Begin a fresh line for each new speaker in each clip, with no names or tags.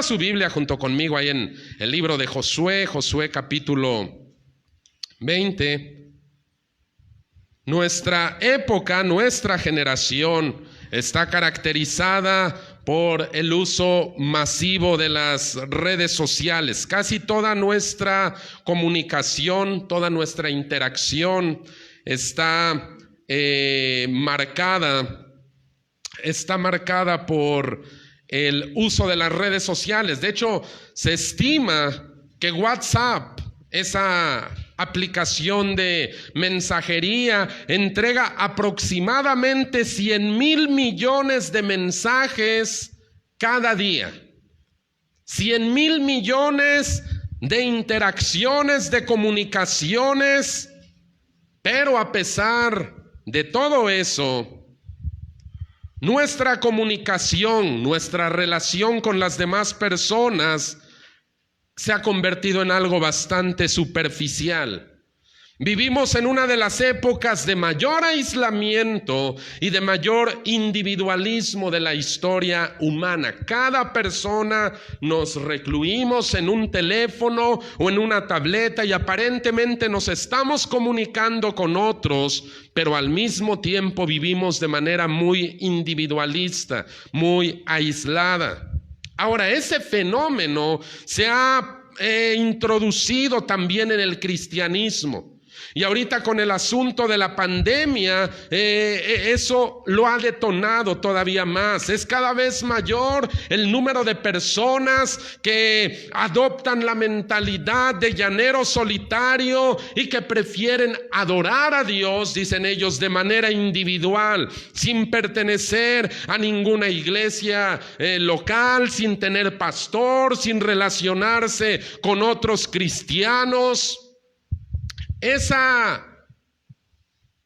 su Biblia junto conmigo ahí en el libro de Josué, Josué capítulo 20. Nuestra época, nuestra generación está caracterizada por el uso masivo de las redes sociales. Casi toda nuestra comunicación, toda nuestra interacción está marcada por el uso de las redes sociales. De hecho, se estima que WhatsApp, esa aplicación de mensajería, entrega aproximadamente 100,000 millones de mensajes cada día. 100,000 millones de interacciones, de comunicaciones, pero a pesar de todo eso, nuestra comunicación, nuestra relación con las demás personas se ha convertido en algo bastante superficial. Vivimos en una de las épocas de mayor aislamiento y de mayor individualismo de la historia humana. Cada persona nos recluimos en un teléfono o en una tableta y aparentemente nos estamos comunicando con otros, pero al mismo tiempo vivimos de manera muy individualista, muy aislada. Ahora, ese fenómeno se ha introducido también en el cristianismo. Y ahorita con el asunto de la pandemia, eso lo ha detonado todavía más. Es cada vez mayor el número de personas que adoptan la mentalidad de llanero solitario y que prefieren adorar a Dios, dicen ellos, de manera individual, sin pertenecer a ninguna iglesia local, sin tener pastor, sin relacionarse con otros cristianos. Esa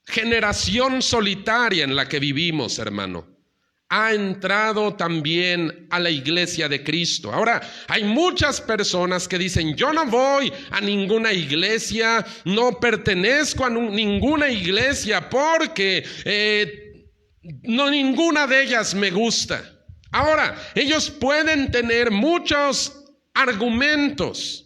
generación solitaria en la que vivimos, hermano, ha entrado también a la iglesia de Cristo. Ahora, hay muchas personas que dicen, yo no voy a ninguna iglesia, no pertenezco a ninguna iglesia porque ninguna de ellas me gusta. Ahora, ellos pueden tener muchos argumentos,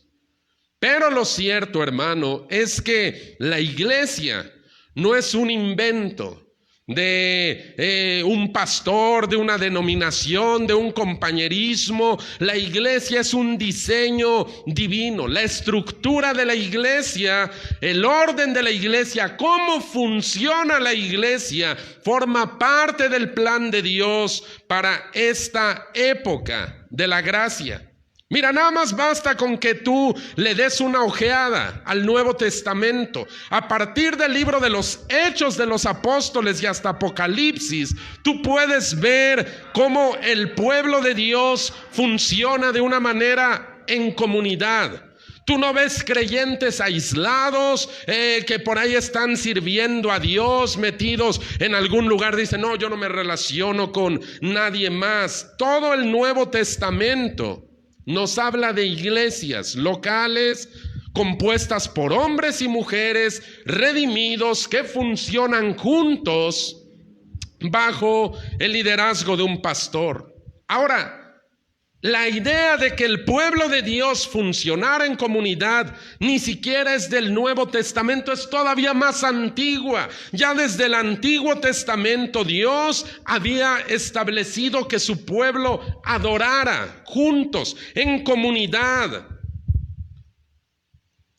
pero lo cierto, hermano, es que la iglesia no es un invento de un pastor, de una denominación, de un compañerismo. La iglesia es un diseño divino. La estructura de la iglesia, el orden de la iglesia, cómo funciona la iglesia, forma parte del plan de Dios para esta época de la gracia. Mira, nada más basta con que tú le des una ojeada al Nuevo Testamento. A partir del libro de los Hechos de los Apóstoles y hasta Apocalipsis, tú puedes ver cómo el pueblo de Dios funciona de una manera en comunidad. Tú no ves creyentes aislados que por ahí están sirviendo a Dios, metidos en algún lugar. Dicen, no, yo no me relaciono con nadie más. Todo el Nuevo Testamento nos habla de iglesias locales compuestas por hombres y mujeres redimidos que funcionan juntos bajo el liderazgo de un pastor. Ahora, la idea de que el pueblo de Dios funcionara en comunidad ni siquiera es del Nuevo Testamento, es todavía más antigua. Ya desde el Antiguo Testamento Dios había establecido que su pueblo adorara juntos, en comunidad.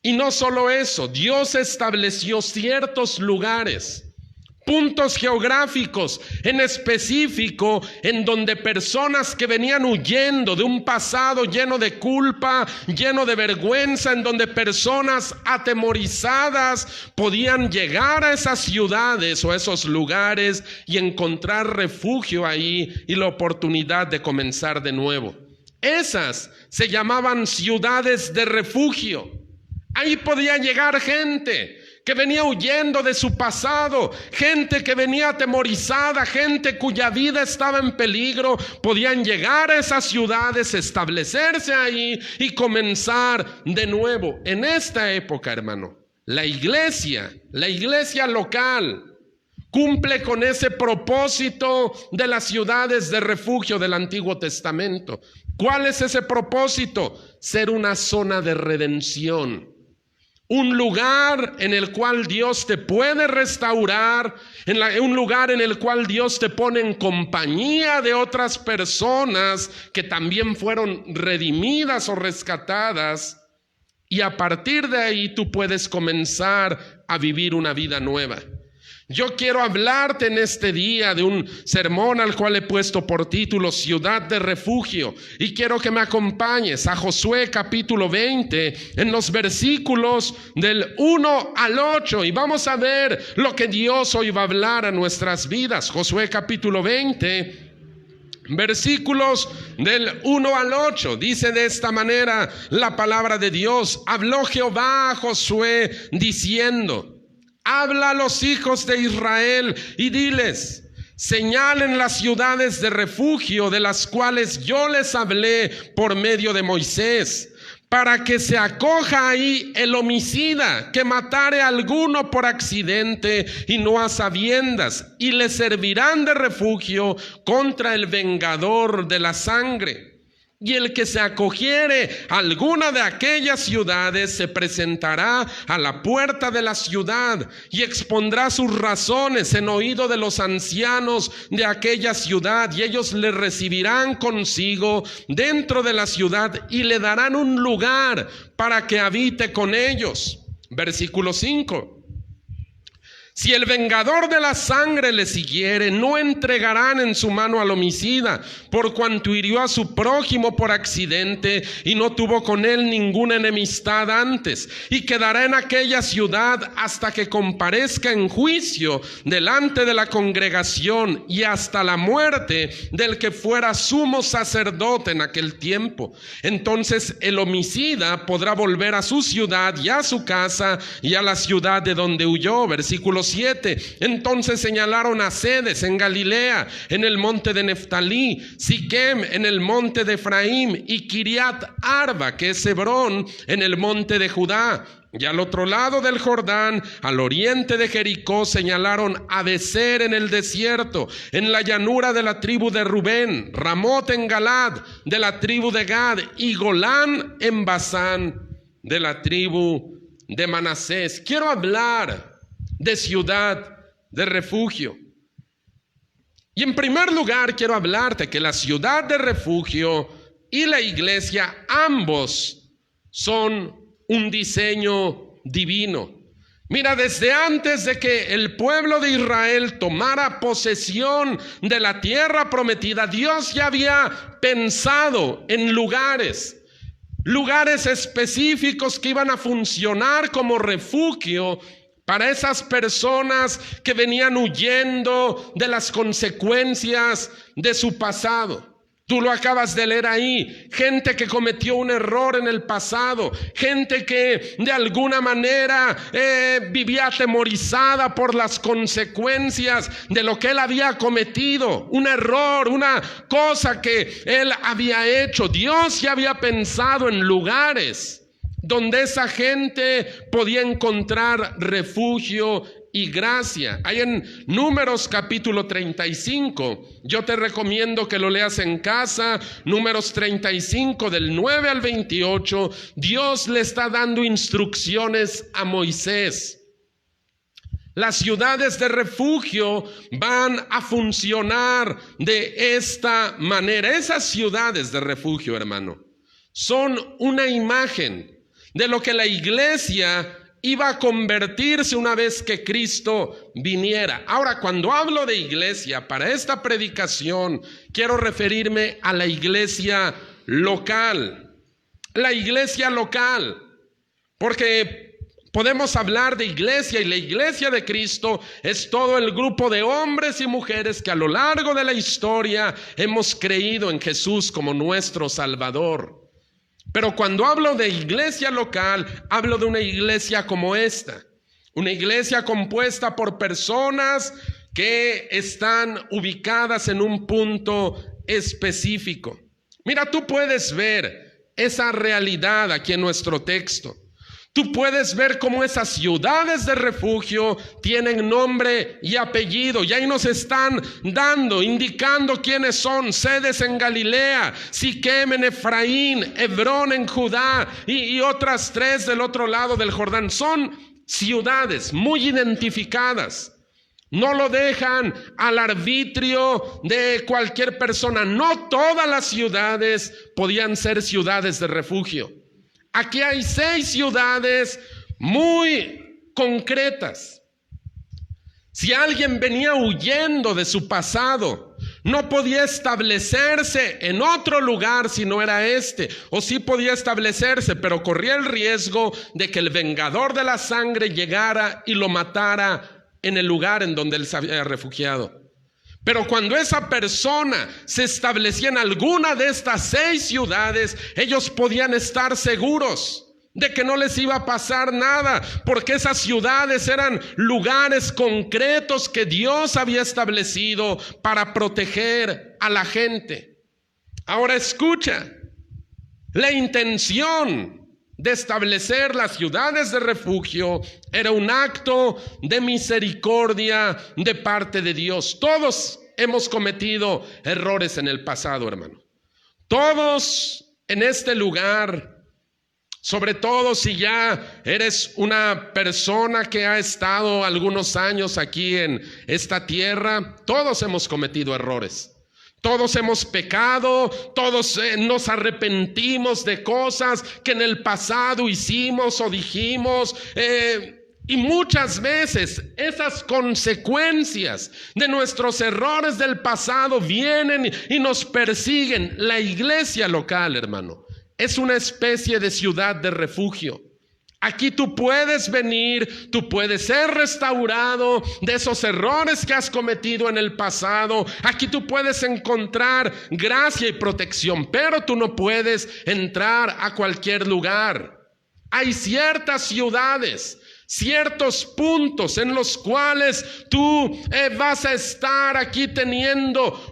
Y no solo eso, Dios estableció ciertos lugares, puntos geográficos en específico, en donde personas que venían huyendo de un pasado lleno de culpa, lleno de vergüenza, en donde personas atemorizadas podían llegar a esas ciudades o a esos lugares y encontrar refugio ahí y la oportunidad de comenzar de nuevo. Esas se llamaban ciudades de refugio. Ahí podía llegar gente que venía huyendo de su pasado, gente que venía atemorizada, gente cuya vida estaba en peligro. Podían llegar a esas ciudades, establecerse ahí y comenzar de nuevo. En esta época, hermano, la iglesia local cumple con ese propósito de las ciudades de refugio del Antiguo Testamento. ¿Cuál es ese propósito? Ser una zona de redención. Un lugar en el cual Dios te puede restaurar, un lugar en el cual Dios te pone en compañía de otras personas que también fueron redimidas o rescatadas, y a partir de ahí tú puedes comenzar a vivir una vida nueva. Yo quiero hablarte en este día de un sermón al cual he puesto por título Ciudad de Refugio, y quiero que me acompañes a Josué capítulo 20 en los versículos del 1 al 8 y vamos a ver lo que Dios hoy va a hablar a nuestras vidas. Josué capítulo 20 versículos del 1 al 8, dice de esta manera la palabra de Dios: habló Jehová a Josué diciendo: habla a los hijos de Israel y diles: señalen las ciudades de refugio de las cuales yo les hablé por medio de Moisés, para que se acoja ahí el homicida que matare a alguno por accidente y no a sabiendas, y le servirán de refugio contra el vengador de la sangre. Y el que se acogiere a alguna de aquellas ciudades se presentará a la puerta de la ciudad y expondrá sus razones en oído de los ancianos de aquella ciudad, y ellos le recibirán consigo dentro de la ciudad y le darán un lugar para que habite con ellos. Versículo 5. Si el vengador de la sangre le siguiere, no entregarán en su mano al homicida, por cuanto hirió a su prójimo por accidente y no tuvo con él ninguna enemistad antes, y quedará en aquella ciudad hasta que comparezca en juicio delante de la congregación y hasta la muerte del que fuera sumo sacerdote en aquel tiempo. Entonces el homicida podrá volver a su ciudad y a su casa y a la ciudad de donde huyó. Versículo 7. Entonces señalaron a Cedes en Galilea, en el monte de Neftalí, Siquem en el monte de Efraín, y Kiriat Arba, que es Hebrón, en el monte de Judá. Y al otro lado del Jordán, al oriente de Jericó, señalaron a Becer en el desierto, en la llanura de la tribu de Rubén, Ramot en Galad, de la tribu de Gad, y Golán en Basán, de la tribu de Manasés. Quiero hablar de ciudad de refugio. Y en primer lugar quiero hablarte que la ciudad de refugio y la iglesia, ambos son un diseño divino. Mira, desde antes de que el pueblo de Israel tomara posesión de la tierra prometida, Dios ya había pensado en lugares específicos que iban a funcionar como refugio para esas personas que venían huyendo de las consecuencias de su pasado. Tú lo acabas de leer ahí, gente que cometió un error en el pasado, gente que de alguna manera vivía atemorizada por las consecuencias de lo que él había cometido, un error, una cosa que él había hecho. Dios ya había pensado en lugares donde esa gente podía encontrar refugio y gracia. Hay en Números capítulo 35, yo te recomiendo que lo leas en casa, Números 35 del 9 al 28, Dios le está dando instrucciones a Moisés. Las ciudades de refugio van a funcionar de esta manera. Esas ciudades de refugio, hermano, son una imagen de lo que la iglesia iba a convertirse una vez que Cristo viniera. Ahora, cuando hablo de iglesia, para esta predicación, quiero referirme a la iglesia local. La iglesia local, porque podemos hablar de iglesia, y la iglesia de Cristo es todo el grupo de hombres y mujeres que a lo largo de la historia hemos creído en Jesús como nuestro Salvador. Pero cuando hablo de iglesia local, hablo de una iglesia como esta, una iglesia compuesta por personas que están ubicadas en un punto específico. Mira, tú puedes ver esa realidad aquí en nuestro texto. Tú puedes ver cómo esas ciudades de refugio tienen nombre y apellido. Y ahí nos están indicando quiénes son: Sedes en Galilea, Siquem en Efraín, Hebrón en Judá y otras 3 del otro lado del Jordán. Son ciudades muy identificadas. No lo dejan al arbitrio de cualquier persona. No todas las ciudades podían ser ciudades de refugio. Aquí hay 6 ciudades muy concretas. Si alguien venía huyendo de su pasado, no podía establecerse en otro lugar si no era este, o sí podía establecerse, pero corría el riesgo de que el vengador de la sangre llegara y lo matara en el lugar en donde él se había refugiado. Pero cuando esa persona se establecía en alguna de estas 6 ciudades, ellos podían estar seguros de que no les iba a pasar nada, porque esas ciudades eran lugares concretos que Dios había establecido para proteger a la gente. Ahora escucha, la intención de establecer las ciudades de refugio era un acto de misericordia de parte de Dios. Todos hemos cometido errores en el pasado, hermano. Todos en este lugar, sobre todo si ya eres una persona que ha estado algunos años aquí en esta tierra, todos hemos cometido errores. Todos hemos pecado, todos nos arrepentimos de cosas que en el pasado hicimos o dijimos, y muchas veces esas consecuencias de nuestros errores del pasado vienen y nos persiguen. La iglesia local, hermano, es una especie de ciudad de refugio. Aquí tú puedes venir, tú puedes ser restaurado de esos errores que has cometido en el pasado. Aquí tú puedes encontrar gracia y protección, pero tú no puedes entrar a cualquier lugar. Hay ciertas ciudades, ciertos puntos en los cuales tú vas a estar aquí teniendo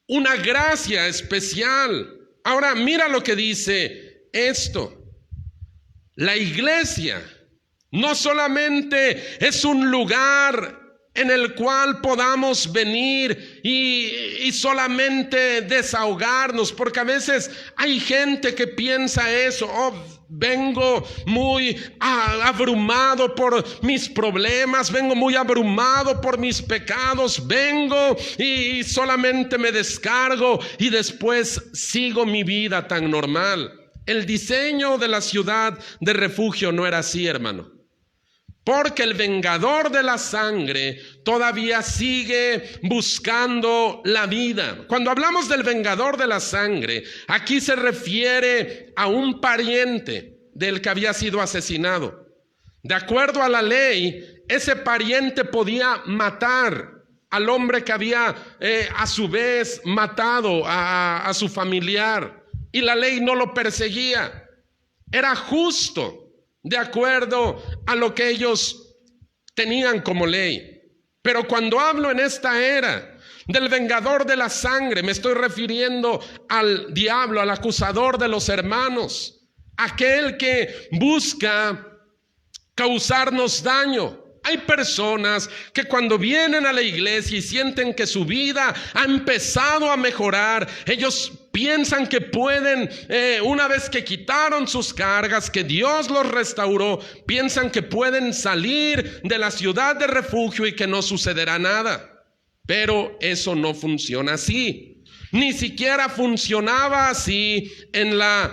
una gracia especial. Ahora mira lo que dice esto. La iglesia no solamente es un lugar en el cual podamos venir y solamente desahogarnos, porque a veces hay gente que piensa eso: vengo muy abrumado por mis problemas, vengo muy abrumado por mis pecados, vengo y solamente me descargo y después sigo mi vida tan normal. El diseño de la ciudad de refugio no era así, hermano. Porque el vengador de la sangre todavía sigue buscando la vida. Cuando hablamos del vengador de la sangre, aquí se refiere a un pariente del que había sido asesinado. De acuerdo a la ley, ese pariente podía matar al hombre que había a su vez matado a su familiar. Y la ley no lo perseguía. Era justo de acuerdo a lo que ellos tenían como ley. Pero cuando hablo en esta era del vengador de la sangre, me estoy refiriendo al diablo, al acusador de los hermanos, aquel que busca causarnos daño. Hay personas que cuando vienen a la iglesia y sienten que su vida ha empezado a mejorar, ellos piensan que pueden, una vez que quitaron sus cargas, que Dios los restauró, piensan que pueden salir de la ciudad de refugio y que no sucederá nada. Pero eso no funciona así. Ni siquiera funcionaba así en la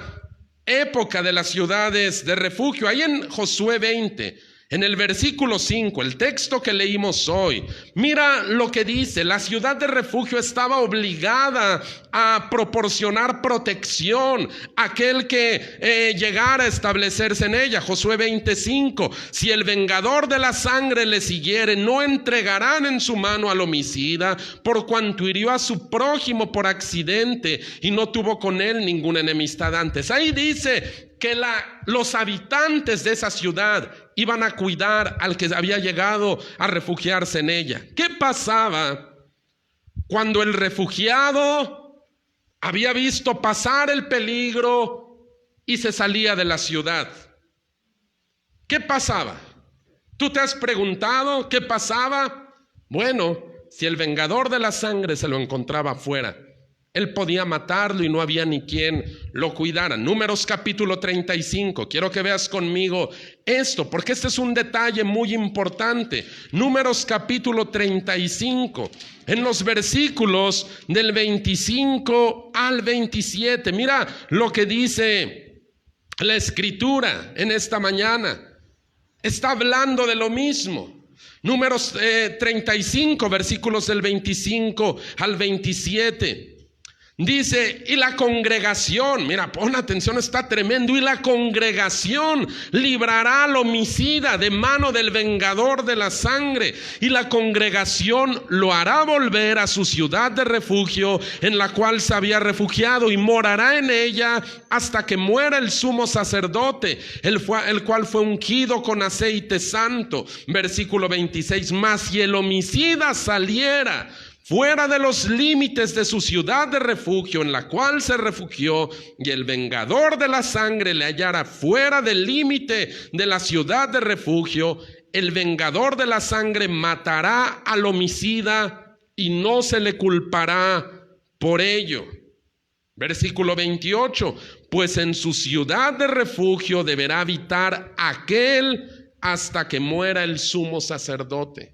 época de las ciudades de refugio. Ahí en Josué 20, en el versículo 5, el texto que leímos hoy, mira lo que dice: la ciudad de refugio estaba obligada a proporcionar protección a aquel que llegara a establecerse en ella. Josué 25, si el vengador de la sangre le siguiere, no entregarán en su mano al homicida, por cuanto hirió a su prójimo por accidente y no tuvo con él ninguna enemistad antes. Ahí dice que los habitantes de esa ciudad iban a cuidar al que había llegado a refugiarse en ella. ¿Qué pasaba cuando el refugiado había visto pasar el peligro y se salía de la ciudad? ¿Qué pasaba? ¿Tú te has preguntado qué pasaba? Bueno, si el vengador de la sangre se lo encontraba afuera, él podía matarlo y no había ni quien lo cuidara. Números capítulo 35. Quiero que veas conmigo esto, porque este es un detalle muy importante. Números capítulo 35. En los versículos del 25 al 27. Mira lo que dice la Escritura en esta mañana. Está hablando de lo mismo. Números 35, versículos del 25 al 27. Dice, y la congregación, mira, pon atención, está tremendo, y la congregación librará al homicida de mano del vengador de la sangre, y la congregación lo hará volver a su ciudad de refugio en la cual se había refugiado, y morará en ella hasta que muera el sumo sacerdote, el cual fue ungido con aceite santo. Versículo 26, mas si el homicida saliera fuera de los límites de su ciudad de refugio en la cual se refugió, y el vengador de la sangre le hallara fuera del límite de la ciudad de refugio, el vengador de la sangre matará al homicida y no se le culpará por ello. Versículo 28, pues en su ciudad de refugio deberá habitar aquel hasta que muera el sumo sacerdote.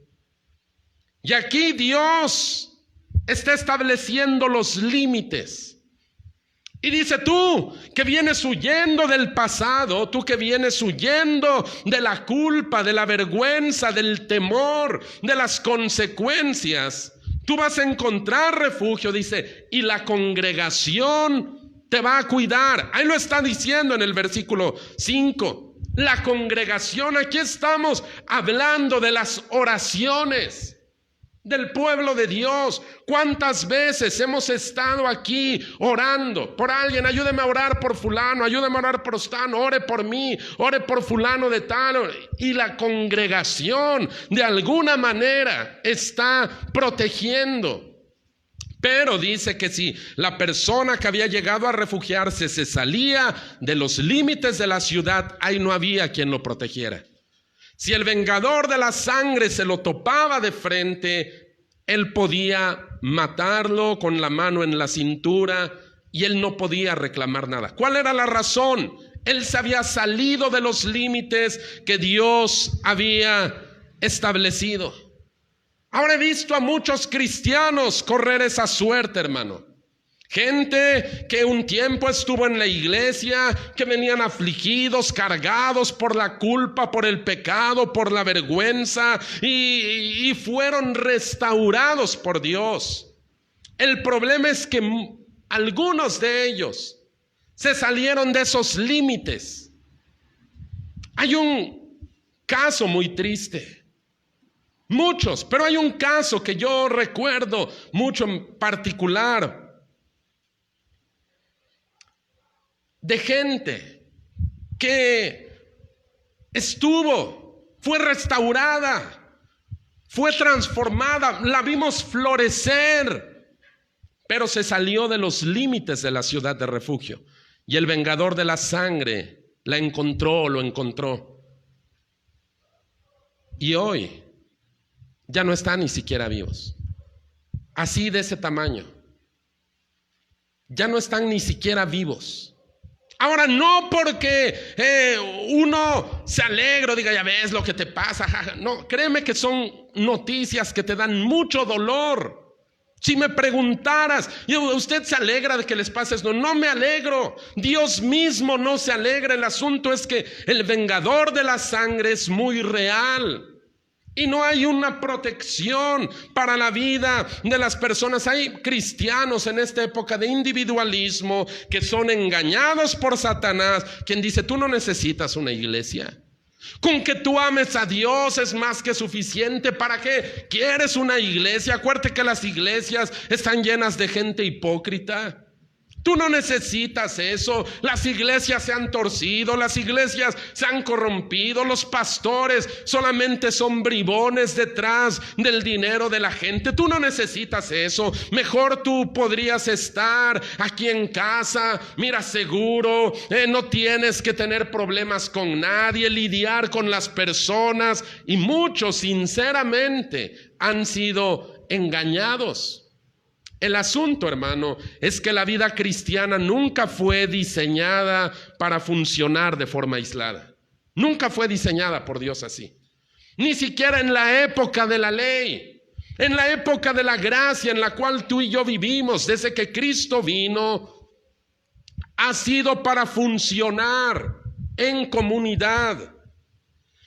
Y aquí Dios está estableciendo los límites. Y dice, tú que vienes huyendo del pasado, tú que vienes huyendo de la culpa, de la vergüenza, del temor, de las consecuencias, tú vas a encontrar refugio, dice, y la congregación te va a cuidar. Ahí lo está diciendo en el versículo 5. La congregación, aquí estamos hablando de las oraciones del pueblo de Dios. ¿Cuántas veces hemos estado aquí orando por alguien? Ayúdeme a orar por fulano, ayúdame a orar por Ostano, ore por mí, ore por fulano de tal. Y la congregación de alguna manera está protegiendo. Pero dice que si la persona que había llegado a refugiarse se salía de los límites de la ciudad, ahí no había quien lo protegiera. Si el vengador de la sangre se lo topaba de frente, él podía matarlo con la mano en la cintura y él no podía reclamar nada. ¿Cuál era la razón? Él se había salido de los límites que Dios había establecido. Ahora he visto a muchos cristianos correr esa suerte, hermano. Gente que un tiempo estuvo en la iglesia, que venían afligidos, cargados por la culpa, por el pecado, por la vergüenza, y fueron restaurados por Dios. El problema es que algunos de ellos se salieron de esos límites. Hay un caso muy triste. Muchos, pero hay un caso que yo recuerdo mucho en particular, de gente que fue restaurada, fue transformada, la vimos florecer, pero se salió de los límites de la ciudad de refugio. Y el vengador de la sangre la encontró, lo encontró. Y hoy ya no están ni siquiera vivos. Así de ese tamaño. Ya no están ni siquiera vivos. Ahora, no porque uno se alegra, diga, ya ves lo que te pasa. No, créeme que son noticias que te dan mucho dolor. Si me preguntaras, ¿usted se alegra de que les pase esto? No me alegro. Dios mismo no se alegra. El asunto es que el vengador de la sangre es muy real. Y no hay una protección para la vida de las personas. Hay cristianos en esta época de individualismo que son engañados por Satanás, quien dice, tú no necesitas una iglesia. Con que tú ames a Dios es más que suficiente. ¿Para qué quieres una iglesia? Acuérdate que las iglesias están llenas de gente hipócrita. Tú no necesitas eso. Las iglesias se han torcido, las iglesias se han corrompido, los pastores solamente son bribones detrás del dinero de la gente. Tú no necesitas eso. Mejor tú podrías estar aquí en casa, mira, seguro, no tienes que tener problemas con nadie, lidiar con las personas. Y muchos, sinceramente, han sido engañados. El asunto, hermano, es que la vida cristiana nunca fue diseñada para funcionar de forma aislada. Nunca fue diseñada por Dios así. Ni siquiera en la época de la ley, en la época de la gracia en la cual tú y yo vivimos, desde que Cristo vino, ha sido para funcionar en comunidad.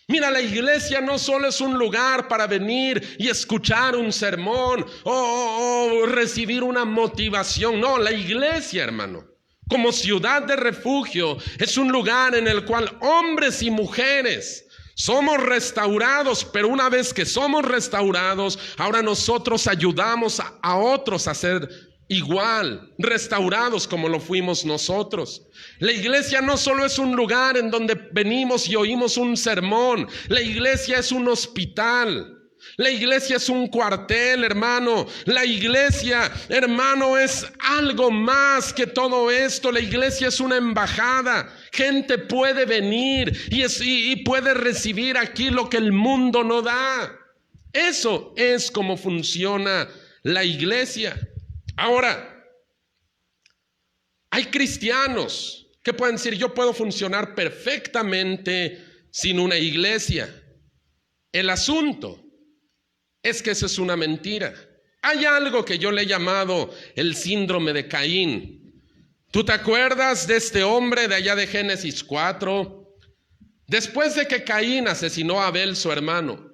Mira, la iglesia no solo es un lugar para venir y escuchar un sermón o recibir una motivación. No, la iglesia, hermano, como ciudad de refugio, es un lugar en el cual hombres y mujeres somos restaurados, pero una vez que somos restaurados, ahora nosotros ayudamos a otros a ser igual, restaurados como lo fuimos nosotros. La iglesia no solo es un lugar en donde venimos y oímos un sermón. La iglesia es un hospital. La iglesia es un cuartel, hermano. La iglesia, hermano, es algo más que todo esto. La iglesia es una embajada. Gente puede venir y puede recibir aquí lo que el mundo no da. Eso es como funciona la iglesia. Ahora, hay cristianos que pueden decir, yo puedo funcionar perfectamente sin una iglesia. El asunto es que eso es una mentira. Hay algo que yo le he llamado el síndrome de Caín. ¿Tú te acuerdas de este hombre de allá de Génesis 4? Después de que Caín asesinó a Abel, su hermano,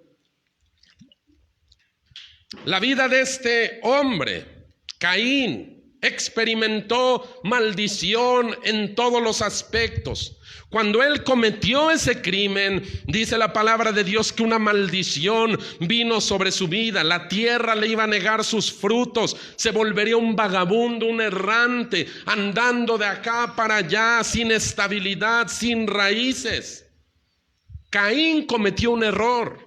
la vida de este hombre, Caín, experimentó maldición en todos los aspectos. Cuando él cometió ese crimen, dice la palabra de Dios que una maldición vino sobre su vida. La tierra le iba a negar sus frutos. Se volvería un vagabundo, un errante, andando de acá para allá, sin estabilidad, sin raíces. Caín cometió un error.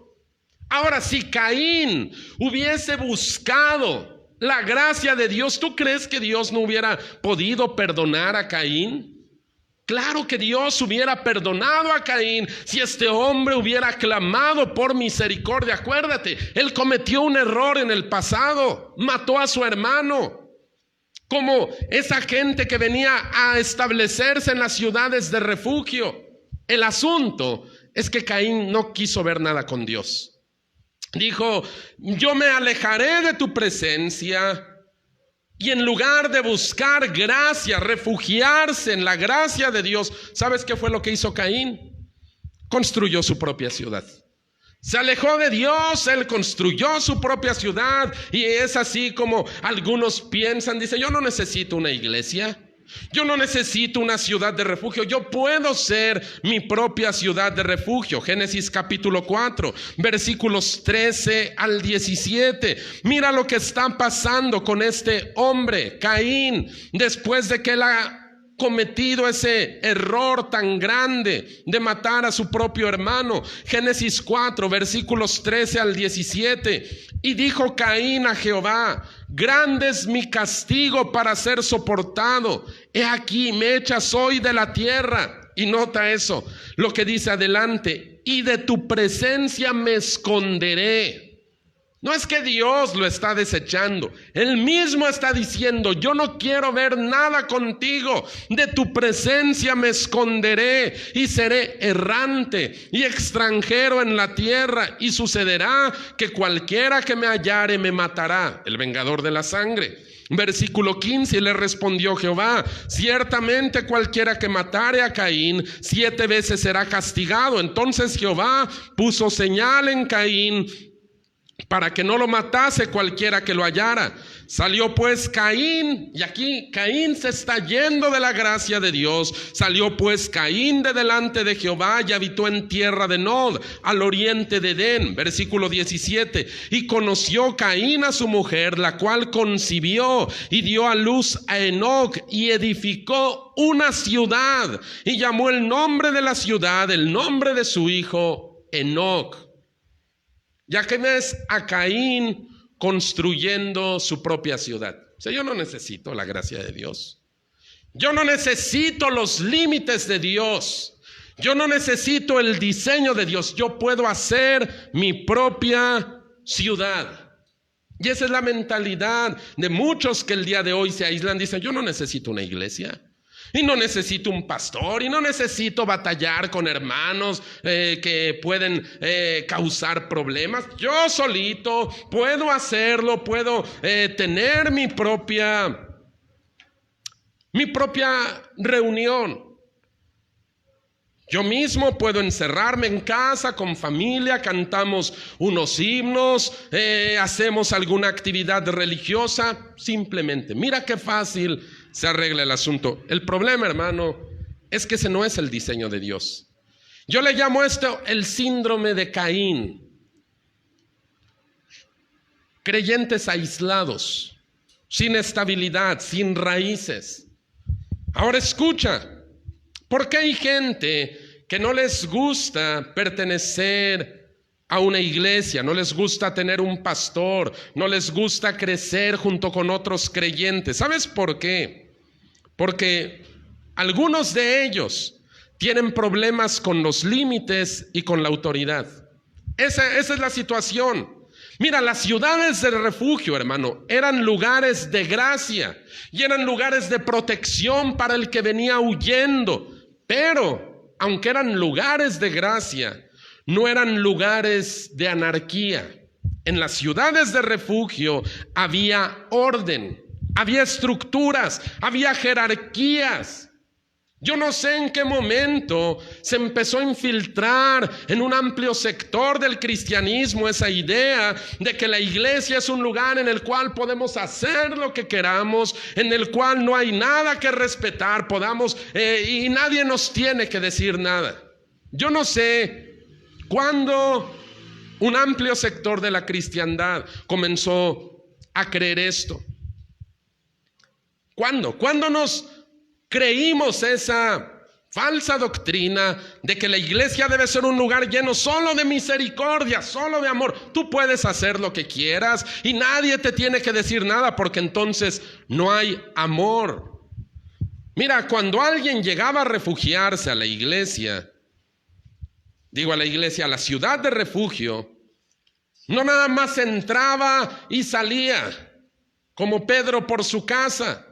Ahora, si Caín hubiese buscado la gracia de Dios, ¿tú crees que Dios no hubiera podido perdonar a Caín? Claro que Dios hubiera perdonado a Caín si este hombre hubiera clamado por misericordia. Acuérdate, él cometió un error en el pasado, mató a su hermano. Como esa gente que venía a establecerse en las ciudades de refugio. El asunto es que Caín no quiso ver nada con Dios. Dijo, yo me alejaré de tu presencia, y en lugar de buscar gracia, refugiarse en la gracia de Dios, ¿sabes qué fue lo que hizo Caín? Construyó su propia ciudad. Se alejó de Dios, él construyó su propia ciudad, y es así como algunos piensan, dice, yo no necesito una iglesia. Yo no necesito una ciudad de refugio, yo puedo ser mi propia ciudad de refugio. Génesis capítulo 4, versículos 13 al 17. Mira lo que está pasando con este hombre, Caín, después de que él ha cometido ese error tan grande de matar a su propio hermano. Génesis 4, versículos 13 al 17. Y dijo Caín a Jehová, grande es mi castigo para ser soportado. He aquí, me echas hoy de la tierra. Y nota eso, lo que dice adelante, y de tu presencia me esconderé. No es que Dios lo está desechando, Él mismo está diciendo, yo no quiero ver nada contigo, de tu presencia me esconderé y seré errante y extranjero en la tierra, y sucederá que cualquiera que me hallare me matará, el vengador de la sangre. Versículo 15, le respondió Jehová, ciertamente cualquiera que matare a Caín 7 veces será castigado. Entonces Jehová puso señal en Caín para que no lo matase cualquiera que lo hallara. Salió pues Caín, y aquí Caín se está yendo de la gracia de Dios. Salió pues Caín de delante de Jehová y habitó en tierra de Nod, al oriente de Edén. Versículo 17. Y conoció Caín a su mujer, la cual concibió y dio a luz a Enoc y edificó una ciudad y llamó el nombre de la ciudad, el nombre de su hijo, Enoc. Ya que ves a Caín construyendo su propia ciudad. O sea, yo no necesito la gracia de Dios. Yo no necesito los límites de Dios. Yo no necesito el diseño de Dios. Yo puedo hacer mi propia ciudad. Y esa es la mentalidad de muchos que el día de hoy se aíslan. Dicen, yo no necesito una iglesia. Y no necesito un pastor, y no necesito batallar con hermanos que pueden causar problemas. Yo solito puedo hacerlo, puedo tener mi propia reunión. Yo mismo puedo encerrarme en casa con familia, cantamos unos himnos, hacemos alguna actividad religiosa, simplemente. Mira qué fácil se arregla el asunto. El problema, hermano, es que ese no es el diseño de Dios. Yo le llamo esto el síndrome de Caín. Creyentes aislados, sin estabilidad, sin raíces. Ahora escucha, ¿por qué hay gente que no les gusta pertenecer a una iglesia, no les gusta tener un pastor, no les gusta crecer junto con otros creyentes? ¿Sabes por qué? Porque algunos de ellos tienen problemas con los límites y con la autoridad. Esa es la situación. Mira, las ciudades de refugio, hermano, eran lugares de gracia y eran lugares de protección para el que venía huyendo. Pero, aunque eran lugares de gracia, no eran lugares de anarquía. En las ciudades de refugio había orden, había estructuras, había jerarquías. Yo no sé en qué momento se empezó a infiltrar en un amplio sector del cristianismo esa idea de que la iglesia es un lugar en el cual podemos hacer lo que queramos, en el cual no hay nada que respetar, y nadie nos tiene que decir nada. Yo no sé cuándo un amplio sector de la cristiandad comenzó a creer esto. ¿Cuándo? ¿Cuándo nos creímos esa falsa doctrina de que la iglesia debe ser un lugar lleno solo de misericordia, solo de amor? Tú puedes hacer lo que quieras y nadie te tiene que decir nada, porque entonces no hay amor. Mira, cuando alguien llegaba a refugiarse a la iglesia, a la ciudad de refugio, no nada más entraba y salía como Pedro por su casa.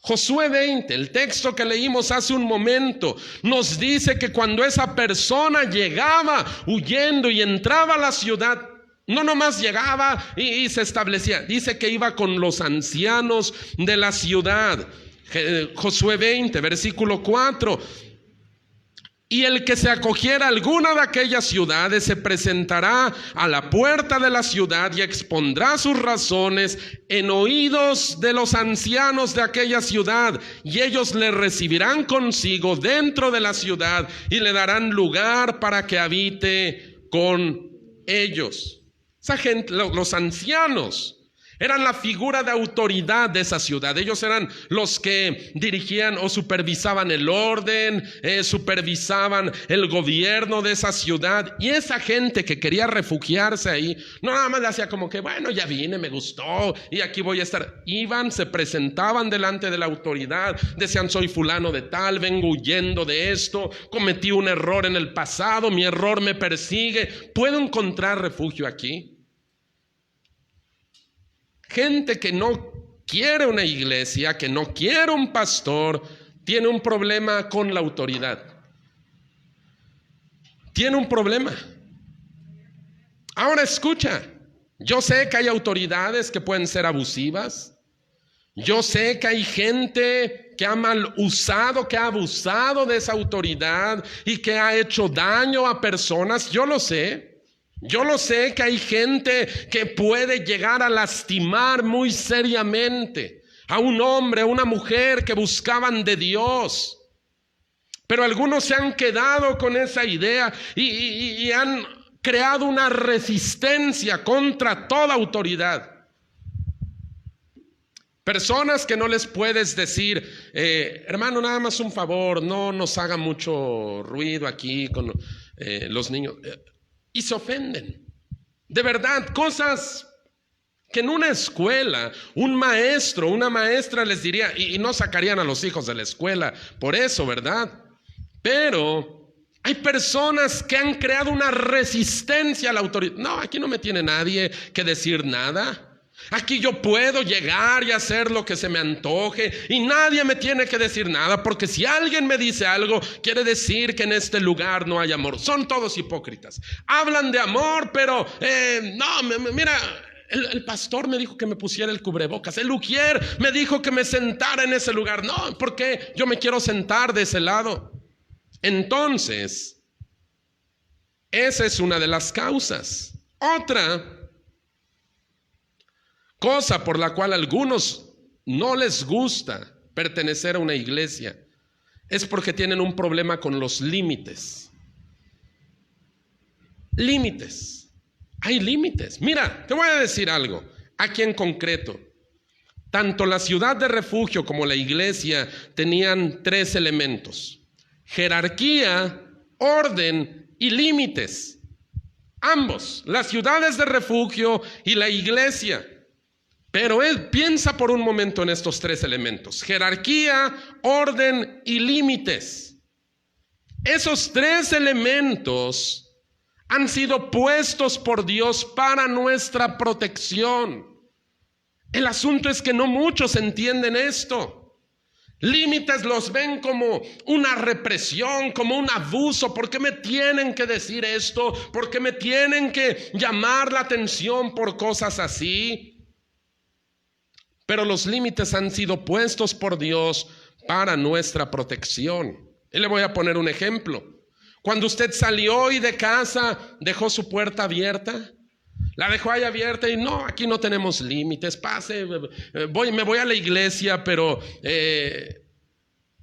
Josué 20, el texto que leímos hace un momento, nos dice que cuando esa persona llegaba huyendo y entraba a la ciudad, no nomás llegaba y se establecía, dice que iba con los ancianos de la ciudad. Josué 20, versículo 4. Y el que se acogiera a alguna de aquellas ciudades se presentará a la puerta de la ciudad y expondrá sus razones en oídos de los ancianos de aquella ciudad, y ellos le recibirán consigo dentro de la ciudad y le darán lugar para que habite con ellos. Esa gente, los ancianos, eran la figura de autoridad de esa ciudad. Ellos eran los que dirigían o supervisaban el orden, supervisaban el gobierno de esa ciudad. Y esa gente que quería refugiarse ahí, no nada más le hacía como que, bueno, ya vine, me gustó y aquí voy a estar. Iban, se presentaban delante de la autoridad, decían, soy fulano de tal, vengo huyendo de esto, cometí un error en el pasado, mi error me persigue, ¿puedo encontrar refugio aquí? Gente que no quiere una iglesia, que no quiere un pastor, tiene un problema con la autoridad. Tiene un problema. Ahora escucha, yo sé que hay autoridades que pueden ser abusivas. Yo sé que hay gente que ha mal usado, que ha abusado de esa autoridad y que ha hecho daño a personas. Yo lo sé. Yo lo sé que hay gente que puede llegar a lastimar muy seriamente a un hombre, a una mujer que buscaban de Dios. Pero algunos se han quedado con esa idea y han creado una resistencia contra toda autoridad. Personas que no les puedes decir, hermano, nada más un favor, no nos haga mucho ruido aquí con los niños. Y se ofenden. De verdad, cosas que en una escuela, un maestro, una maestra les diría, y no sacarían a los hijos de la escuela por eso, ¿verdad? Pero hay personas que han creado una resistencia a la autoridad. No, aquí no me tiene nadie que decir nada. Aquí yo puedo llegar y hacer lo que se me antoje y nadie me tiene que decir nada, porque si alguien me dice algo, quiere decir que en este lugar no hay amor. Son todos hipócritas. Hablan de amor, pero mira, el pastor me dijo que me pusiera el cubrebocas. El ujier me dijo que me sentara en ese lugar. No, porque yo me quiero sentar de ese lado. Entonces, esa es una de las causas. Otra cosa por la cual a algunos no les gusta pertenecer a una iglesia es porque tienen un problema con los límites. Límites. Hay límites. Mira, te voy a decir algo. Aquí en concreto, tanto la ciudad de refugio como la iglesia tenían 3 elementos: jerarquía, orden y límites. Ambos, las ciudades de refugio y la iglesia. Pero piensa por un momento en estos 3 elementos: jerarquía, orden y límites. Esos 3 elementos han sido puestos por Dios para nuestra protección. El asunto es que no muchos entienden esto. Límites los ven como una represión, como un abuso. ¿Por qué me tienen que decir esto? ¿Por qué me tienen que llamar la atención por cosas así? Pero los límites han sido puestos por Dios para nuestra protección. Y le voy a poner un ejemplo. Cuando usted salió hoy de casa, ¿dejó su puerta abierta? La dejó ahí abierta y no, aquí no tenemos límites. Pase, me voy a la iglesia, pero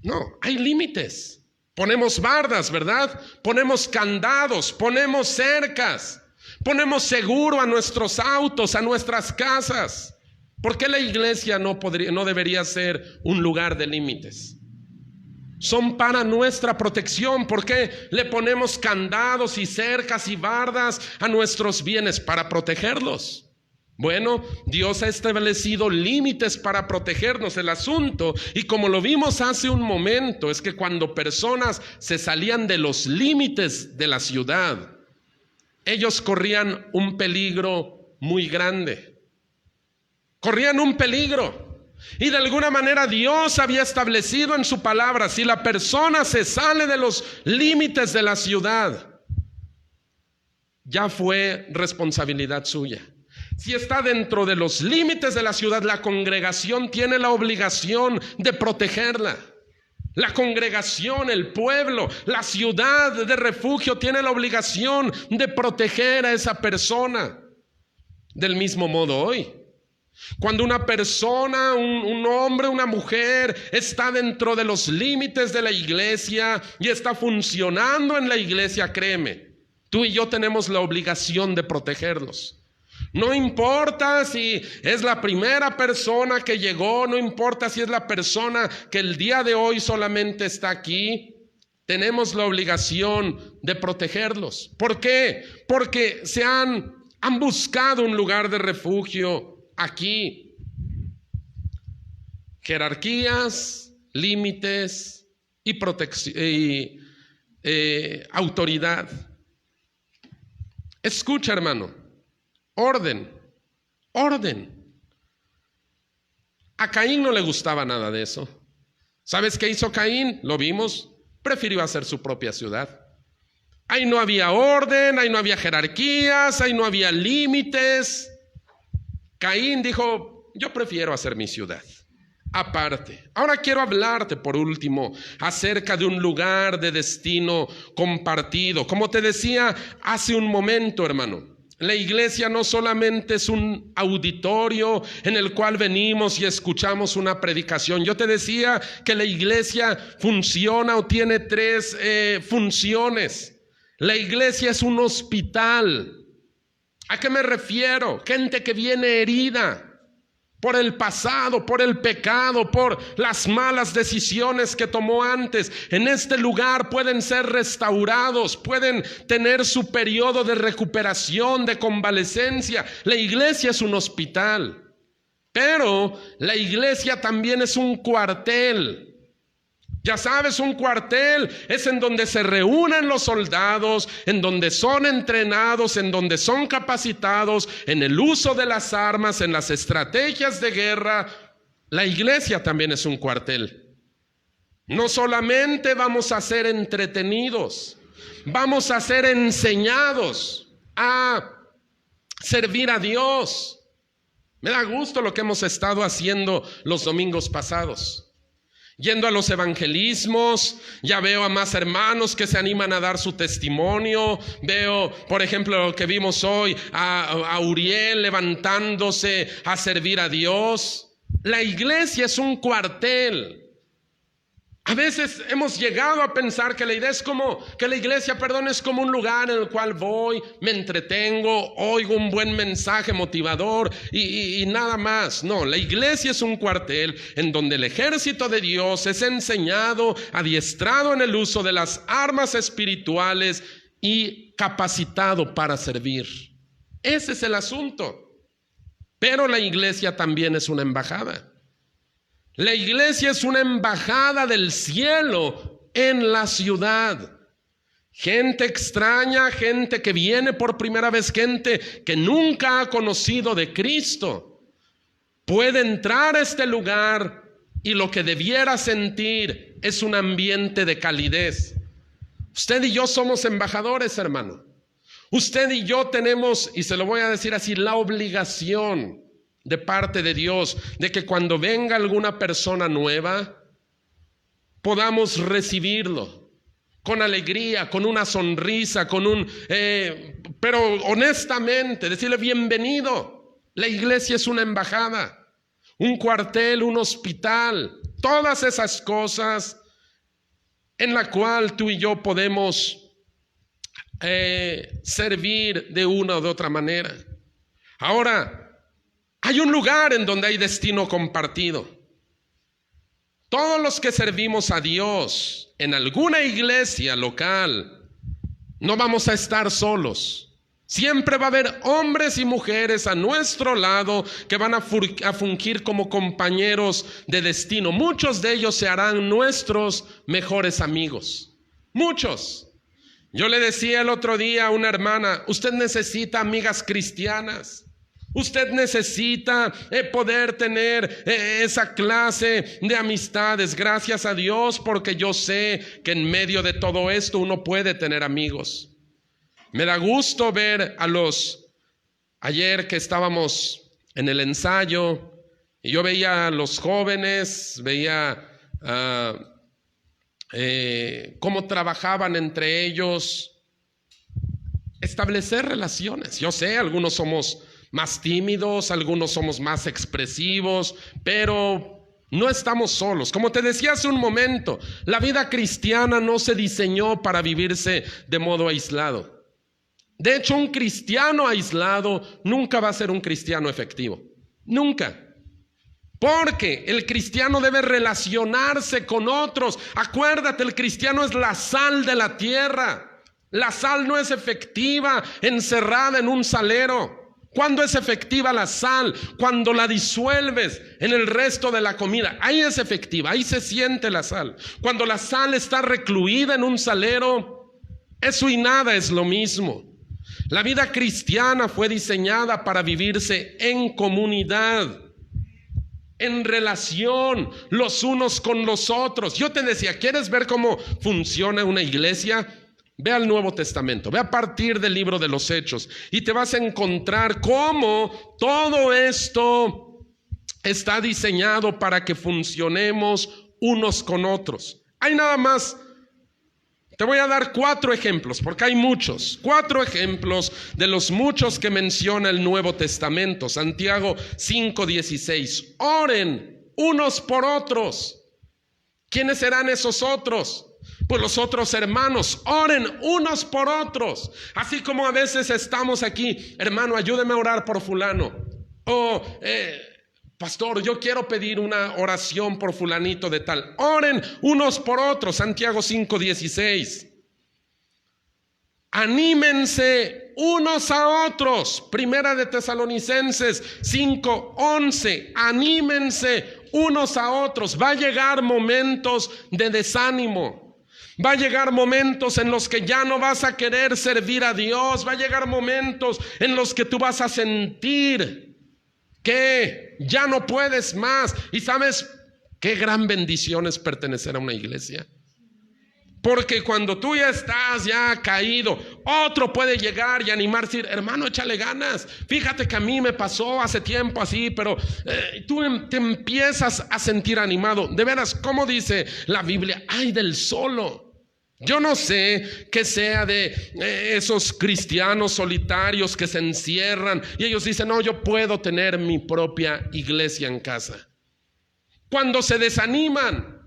no, hay límites. Ponemos bardas, ¿verdad? Ponemos candados, ponemos cercas, ponemos seguro a nuestros autos, a nuestras casas. ¿Por qué la iglesia no debería ser un lugar de límites? Son para nuestra protección. ¿Por qué le ponemos candados y cercas y bardas a nuestros bienes? Para protegerlos. Bueno, Dios ha establecido límites para protegernos. El asunto, y como lo vimos hace un momento, es que cuando personas se salían de los límites de la ciudad, ellos corrían un peligro muy grande. Corrían un peligro. Y de alguna manera Dios había establecido en su palabra: si la persona se sale de los límites de la ciudad, ya fue responsabilidad suya. Si está dentro de los límites de la ciudad, la congregación tiene la obligación de protegerla. La congregación, el pueblo, la ciudad de refugio tiene la obligación de proteger a esa persona. Del mismo modo hoy, cuando una persona, un hombre, una mujer está dentro de los límites de la iglesia y está funcionando en la iglesia, créeme, tú y yo tenemos la obligación de protegerlos. No importa si es la primera persona que llegó, no importa si es la persona que el día de hoy solamente está aquí, tenemos la obligación de protegerlos. ¿Por qué? Porque han buscado un lugar de refugio aquí. Jerarquías, límites y protección y autoridad. Escucha, hermano, orden. A Caín no le gustaba nada de eso. ¿Sabes qué hizo Caín? Lo vimos, prefirió hacer su propia ciudad. Ahí no había orden, ahí no había jerarquías, ahí no había límites. Caín dijo: yo prefiero hacer mi ciudad. aparte. Ahora quiero hablarte por último acerca de un lugar de destino compartido. Como te decía hace un momento, hermano, la iglesia no solamente es un auditorio en el cual venimos y escuchamos una predicación. Yo te decía que la iglesia funciona o tiene tres funciones. La iglesia es un hospital. ¿A qué me refiero? Gente que viene herida por el pasado, por el pecado, por las malas decisiones que tomó antes. En este lugar pueden ser restaurados, pueden tener su periodo de recuperación, de convalecencia. La iglesia es un hospital, pero la iglesia también es un cuartel. Ya sabes, un cuartel es en donde se reúnen los soldados, en donde son entrenados, en donde son capacitados, en el uso de las armas, en las estrategias de guerra. La iglesia también es un cuartel. No solamente vamos a ser entretenidos, vamos a ser enseñados a servir a Dios. Me da gusto lo que hemos estado haciendo los domingos pasados. Yendo a los evangelismos, ya veo a más hermanos que se animan a dar su testimonio. Veo, por ejemplo, lo que vimos hoy, a Uriel levantándose a servir a Dios. La iglesia es un cuartel. A veces hemos llegado a pensar que la idea es como, que la iglesia, es como un lugar en el cual voy, me entretengo, oigo un buen mensaje motivador y nada más. No, la iglesia es un cuartel en donde el ejército de Dios es enseñado, adiestrado en el uso de las armas espirituales y capacitado para servir. Ese es el asunto. Pero la iglesia también es una embajada. La iglesia es una embajada del cielo en la ciudad. Gente extraña, gente que viene por primera vez, gente que nunca ha conocido de Cristo, puede entrar a este lugar y lo que debiera sentir es un ambiente de calidez. Usted y yo somos embajadores, hermano. Usted y yo tenemos, y se lo voy a decir así, la obligación de parte de Dios, de que cuando venga alguna persona nueva, podamos recibirlo con alegría, con una sonrisa, pero honestamente, decirle bienvenido. La iglesia es una embajada, un cuartel, un hospital, todas esas cosas en la cual tú y yo podemos servir de una o de otra manera. Ahora, hay un lugar en donde hay destino compartido. Todos los que servimos a Dios en alguna iglesia local, no vamos a estar solos. Siempre va a haber hombres y mujeres a nuestro lado que van a fungir como compañeros de destino. Muchos de ellos se harán nuestros mejores amigos. Muchos. Yo le decía el otro día a una hermana, usted necesita amigas cristianas. Usted necesita poder tener esa clase de amistades. Gracias a Dios, porque yo sé que en medio de todo esto uno puede tener amigos. Me da gusto ver ayer que estábamos en el ensayo, y yo veía a los jóvenes, veía cómo trabajaban entre ellos, establecer relaciones. Yo sé, algunos somos más tímidos, algunos somos más expresivos, pero no estamos solos. Como te decía hace un momento, la vida cristiana no se diseñó para vivirse de modo aislado. De hecho, un cristiano aislado nunca va a ser un cristiano efectivo. Nunca. Porque el cristiano debe relacionarse con otros. Acuérdate, el cristiano es la sal de la tierra. La sal no es efectiva encerrada en un salero. ¿Cuándo es efectiva la sal? Cuando la disuelves en el resto de la comida. Ahí es efectiva, ahí se siente la sal. Cuando la sal está recluida en un salero, eso y nada es lo mismo. La vida cristiana fue diseñada para vivirse en comunidad, en relación los unos con los otros. Yo te decía, ¿quieres ver cómo funciona una iglesia? Ve al Nuevo Testamento, ve a partir del libro de los Hechos y te vas a encontrar cómo todo esto está diseñado para que funcionemos unos con otros. Hay nada más, te voy a dar 4 ejemplos, porque hay muchos. 4 ejemplos de los muchos que menciona el Nuevo Testamento. Santiago 5:16. Oren unos por otros. ¿Quiénes serán esos otros? Pues los otros hermanos. Oren unos por otros. Así como a veces estamos aquí, hermano, ayúdeme a orar por fulano. Pastor, yo quiero pedir una oración por fulanito de tal. Oren unos por otros. Santiago 5:16. Anímense unos a otros. Primera de Tesalonicenses 5:11. Anímense unos a otros. Va a llegar momentos de desánimo. Va a llegar momentos en los que ya no vas a querer servir a Dios. Va a llegar momentos en los que tú vas a sentir que ya no puedes más. Y sabes qué gran bendición es pertenecer a una iglesia. Porque cuando tú ya estás ya caído, otro puede llegar y animarse y decir, hermano, échale ganas. Fíjate que a mí me pasó hace tiempo así, pero tú te empiezas a sentir animado. De veras, ¿cómo dice la Biblia? Ay del solo. Yo no sé qué sea de esos cristianos solitarios que se encierran y ellos dicen, no, yo puedo tener mi propia iglesia en casa. Cuando se desaniman,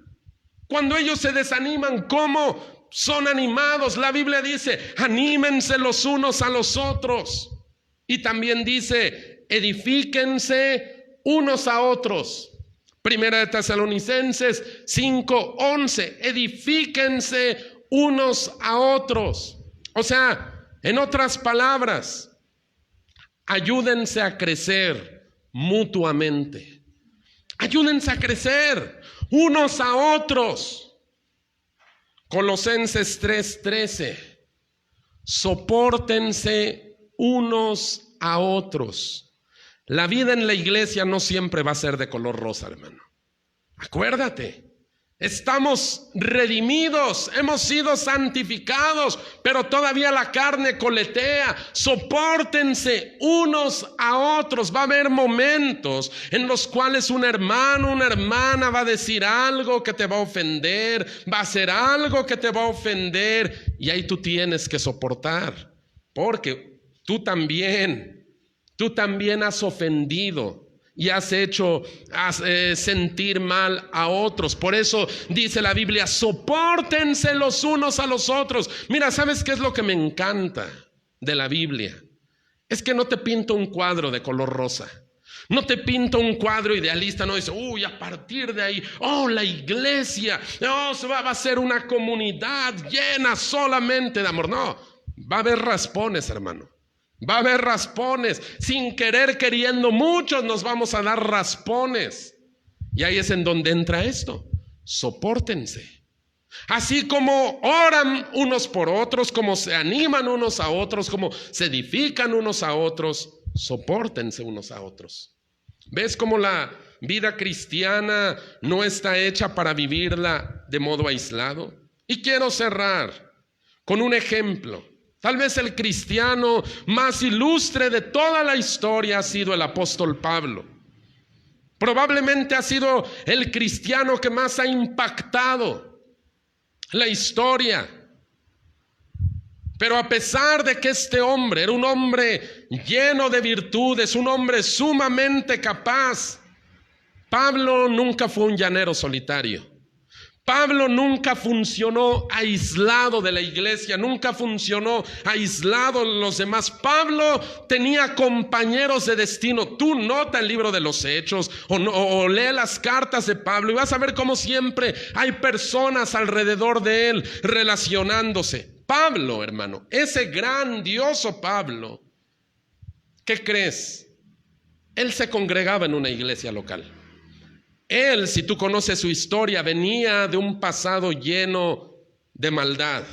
cuando ellos se desaniman, ¿cómo son animados? La Biblia dice, anímense los unos a los otros. Y también dice, edifíquense unos a otros. Primera de Tesalonicenses 5:11, edifíquense unos a otros. O sea, en otras palabras, ayúdense a crecer mutuamente. Ayúdense a crecer unos a otros. Colosenses 3:13. Sopórtense unos a otros. La vida en la iglesia no siempre va a ser de color rosa, hermano. Acuérdate. Estamos redimidos, hemos sido santificados, pero todavía la carne coletea. Sopórtense unos a otros. Va a haber momentos en los cuales un hermano, una hermana va a decir algo que te va a ofender, va a hacer algo que te va a ofender, y ahí tú tienes que soportar, porque tú también has ofendido y has hecho sentir mal a otros. Por eso dice la Biblia, sopórtense los unos a los otros. Mira, ¿sabes qué es lo que me encanta de la Biblia? Es que no te pinta un cuadro de color rosa. No te pinta un cuadro idealista, no dice, uy, a partir de ahí, la iglesia, va a ser una comunidad llena solamente de amor. No, va a haber raspones, hermano. Va a haber raspones, sin querer queriendo, muchos nos vamos a dar raspones. Y ahí es en donde entra esto, sopórtense. Así como oran unos por otros, como se animan unos a otros, como se edifican unos a otros, sopórtense unos a otros. ¿Ves cómo la vida cristiana no está hecha para vivirla de modo aislado? Y quiero cerrar con un ejemplo. Tal vez el cristiano más ilustre de toda la historia ha sido el apóstol Pablo. Probablemente ha sido el cristiano que más ha impactado la historia. Pero a pesar de que este hombre era un hombre lleno de virtudes, un hombre sumamente capaz, Pablo nunca fue un llanero solitario. Pablo nunca funcionó aislado de la iglesia, nunca funcionó aislado de los demás. Pablo tenía compañeros de destino. Tú nota el libro de los Hechos o lee las cartas de Pablo y vas a ver cómo siempre hay personas alrededor de él relacionándose. Pablo, hermano, ese grandioso Pablo, ¿qué crees? Él se congregaba en una iglesia local. Él, si tú conoces su historia, venía de un pasado lleno de maldad.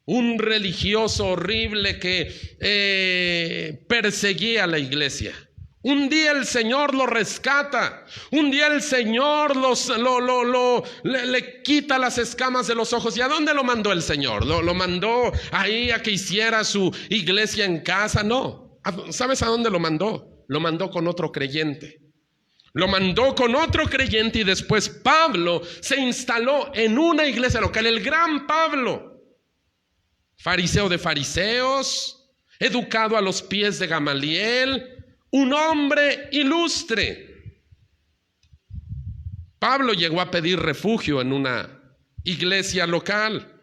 Un religioso horrible que perseguía a la iglesia. Un día el Señor lo rescata. Un día el Señor le quita las escamas de los ojos. ¿Y a dónde lo mandó el Señor? ¿Lo mandó ahí a que hiciera su iglesia en casa? No. ¿Sabes a dónde lo mandó? Lo mandó con otro creyente. Lo mandó con otro creyente y después Pablo se instaló en una iglesia local, el gran Pablo, fariseo de fariseos, educado a los pies de Gamaliel, un hombre ilustre. Pablo llegó a pedir refugio en una iglesia local,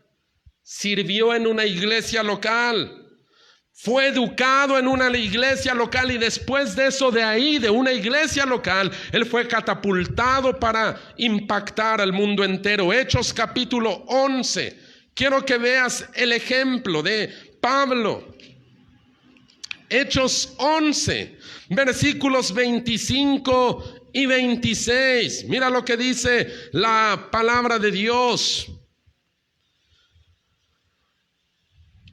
sirvió en una iglesia local, fue educado en una iglesia local y después de eso, de ahí, de una iglesia local, él fue catapultado para impactar al mundo entero. Hechos capítulo 11. Quiero que veas el ejemplo de Pablo. Hechos 11, versículos 25 y 26. Mira lo que dice la palabra de Dios.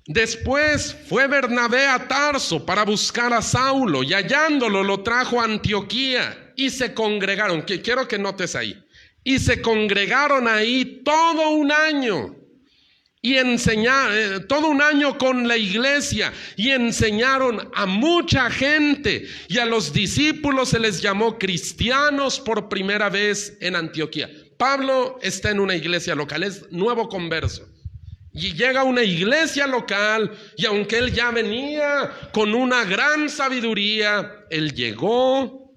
Después fue Bernabé a Tarso para buscar a Saulo y hallándolo lo trajo a Antioquía y se congregaron. Quiero que notes ahí. Y se congregaron ahí todo un año y todo un año con la iglesia y enseñaron a mucha gente y a los discípulos se les llamó cristianos por primera vez en Antioquía. Pablo está en una iglesia local, es nuevo converso. Y llega a una iglesia local y aunque él ya venía con una gran sabiduría, él llegó,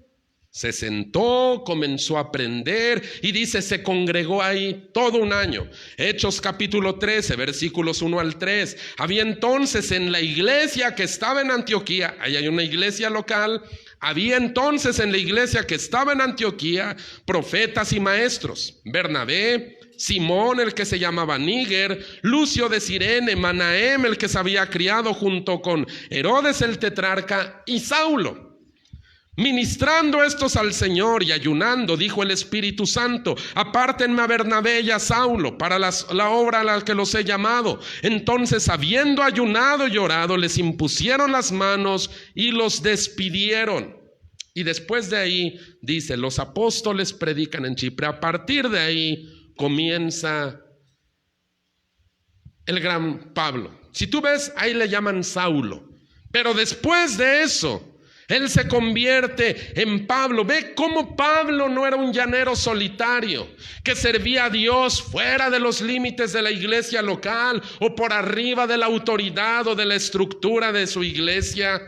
se sentó, comenzó a aprender y dice, se congregó ahí todo un año. Hechos capítulo 13, versículos 1 al 3. Había entonces en la iglesia que estaba en Antioquía, ahí hay una iglesia local, había entonces en la iglesia que estaba en Antioquía profetas y maestros, Bernabé, Simón, el que se llamaba Níger, Lucio de Cirene, Manahem, el que se había criado junto con Herodes el tetrarca, y Saulo. Ministrando estos al Señor y ayunando, dijo el Espíritu Santo, apártenme a Bernabé y a Saulo para la obra a la que los he llamado. Entonces, habiendo ayunado y orado, les impusieron las manos y los despidieron. Y después de ahí, dice, los apóstoles predican en Chipre. A partir de ahí comienza el gran Pablo. Si tú ves, ahí le llaman Saulo. Pero después de eso, él se convierte en Pablo. Ve cómo Pablo no era un llanero solitario que servía a Dios fuera de los límites de la iglesia local o por arriba de la autoridad o de la estructura de su iglesia.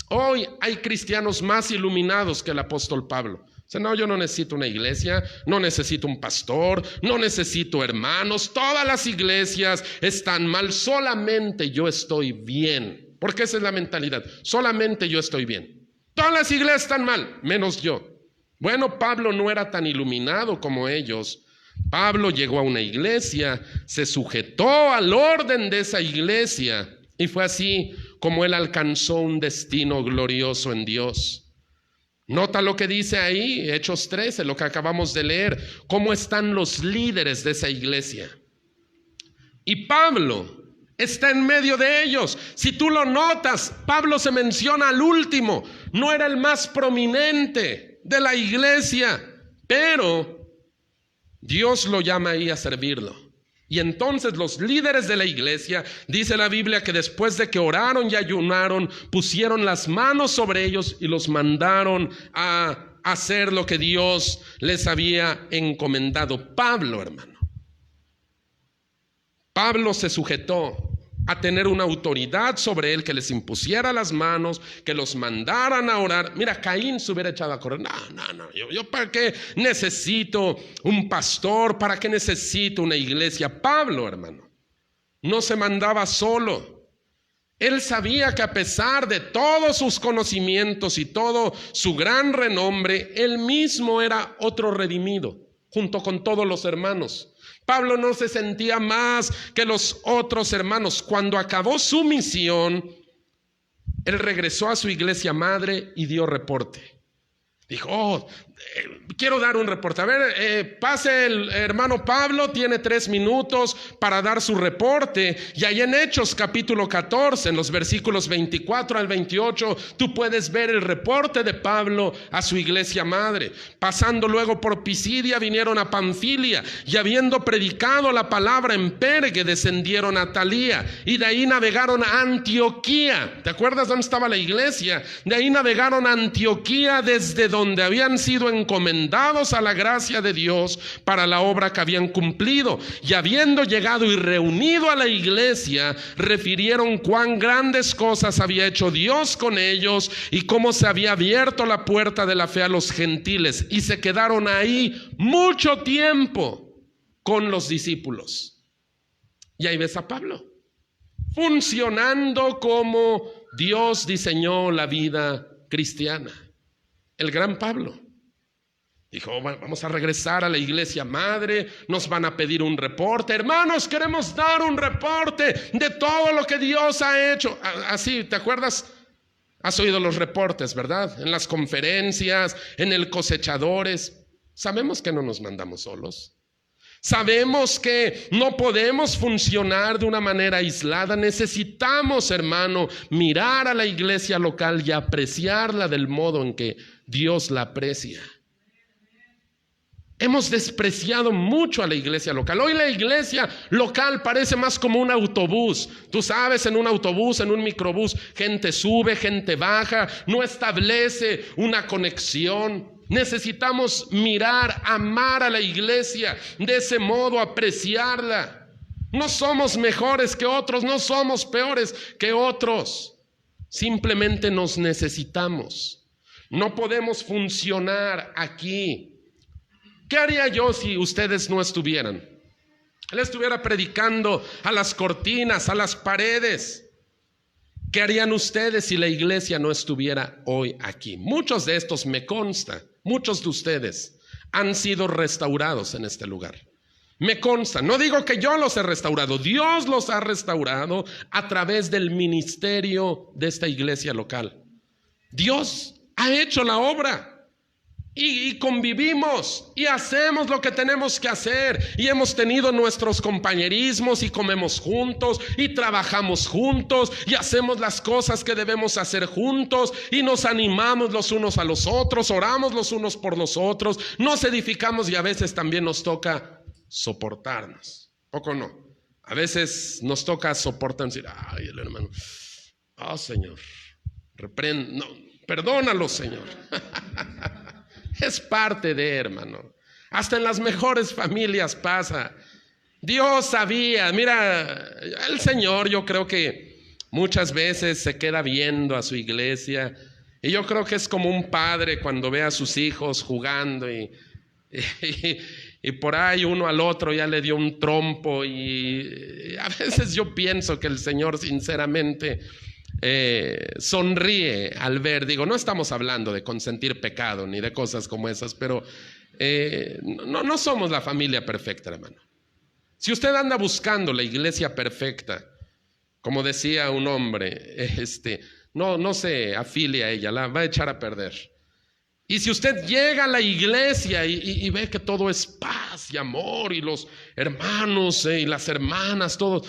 Hoy hay cristianos más iluminados que el apóstol Pablo. O sea, no, yo no necesito una iglesia, no necesito un pastor, no necesito hermanos. Todas las iglesias están mal, solamente yo estoy bien. Porque esa es la mentalidad, solamente yo estoy bien. Todas las iglesias están mal, menos yo. Bueno, Pablo no era tan iluminado como ellos. Pablo llegó a una iglesia, se sujetó al orden de esa iglesia y fue así como él alcanzó un destino glorioso en Dios. Nota lo que dice ahí, Hechos 13, lo que acabamos de leer, cómo están los líderes de esa iglesia. Y Pablo está en medio de ellos. Si tú lo notas, Pablo se menciona al último, no era el más prominente de la iglesia, pero Dios lo llama ahí a servirlo. Y entonces los líderes de la iglesia, dice la Biblia, que después de que oraron y ayunaron, pusieron las manos sobre ellos y los mandaron a hacer lo que Dios les había encomendado. Pablo, hermano, Pablo se sujetó a tener una autoridad sobre él que les impusiera las manos, que los mandaran a orar. Mira, Caín se hubiera echado a correr. No, yo ¿para qué necesito un pastor? ¿Para qué necesito una iglesia? Pablo, hermano, no se mandaba solo. Él sabía que a pesar de todos sus conocimientos y todo su gran renombre, él mismo era otro redimido, junto con todos los hermanos. Pablo no se sentía más que los otros hermanos. Cuando acabó su misión, él regresó a su iglesia madre y dio reporte. Dijo, quiero dar un reporte. A ver, pase el hermano Pablo, tiene 3 minutos para dar su reporte. Y ahí en Hechos capítulo 14, en los versículos 24 al 28, tú puedes ver el reporte de Pablo a su iglesia madre. Pasando luego por Pisidia, vinieron a Panfilia y habiendo predicado la palabra en Perge, descendieron a Talía y de ahí navegaron a Antioquía. ¿Te acuerdas dónde estaba la iglesia? De ahí navegaron a Antioquía, desde donde habían sido encomendados a la gracia de Dios para la obra que habían cumplido. Y habiendo llegado y reunido a la iglesia, refirieron cuán grandes cosas había hecho Dios con ellos y cómo se había abierto la puerta de la fe a los gentiles. Y se quedaron ahí mucho tiempo con los discípulos. Y ahí ves a Pablo, funcionando como Dios diseñó la vida cristiana. El gran Pablo dijo: vamos a regresar a la iglesia madre, nos van a pedir un reporte. Hermanos, queremos dar un reporte de todo lo que Dios ha hecho. Así, ¿te acuerdas? Has oído los reportes, ¿verdad? En las conferencias, en el Cosechadores. Sabemos que no nos mandamos solos. Sabemos que no podemos funcionar de una manera aislada. Necesitamos, hermano, mirar a la iglesia local y apreciarla del modo en que Dios la aprecia. Hemos despreciado mucho a la iglesia local. Hoy la iglesia local parece más como un autobús. Tú sabes, en un autobús, en un microbús, gente sube, gente baja, no establece una conexión. Necesitamos mirar, amar a la iglesia, de ese modo apreciarla. No somos mejores que otros, no somos peores que otros. Simplemente nos necesitamos. No podemos funcionar aquí. ¿Qué haría yo si ustedes no estuvieran? Él estuviera predicando a las cortinas, a las paredes. ¿Qué harían ustedes si la iglesia no estuviera hoy aquí? Muchos de estos, me consta, muchos de ustedes han sido restaurados en este lugar. Me consta, no digo que yo los he restaurado, Dios los ha restaurado a través del ministerio de esta iglesia local. Dios ha hecho la obra. Y convivimos y hacemos lo que tenemos que hacer, y hemos tenido nuestros compañerismos y comemos juntos y trabajamos juntos y hacemos las cosas que debemos hacer juntos y nos animamos los unos a los otros, oramos los unos por los otros, nos edificamos y a veces también nos toca soportarnos. ¿Poco no? A veces nos toca soportarnos y decir: ay, el hermano, Señor, no, perdónalo, Señor. Es parte de, hermano. Hasta en las mejores familias pasa. Dios sabía. Mira, el Señor, yo creo que muchas veces se queda viendo a su iglesia. Y yo creo que es como un padre cuando ve a sus hijos jugando y por ahí uno al otro ya le dio un trompo. Y a veces yo pienso que el Señor sinceramente sonríe al ver. Digo, no estamos hablando de consentir pecado ni de cosas como esas, pero no somos la familia perfecta, hermano. Si usted anda buscando la iglesia perfecta, como decía un hombre, no se afilie a ella, la va a echar a perder. Y si usted llega a la iglesia y ve que todo es paz y amor y los hermanos y las hermanas, todos,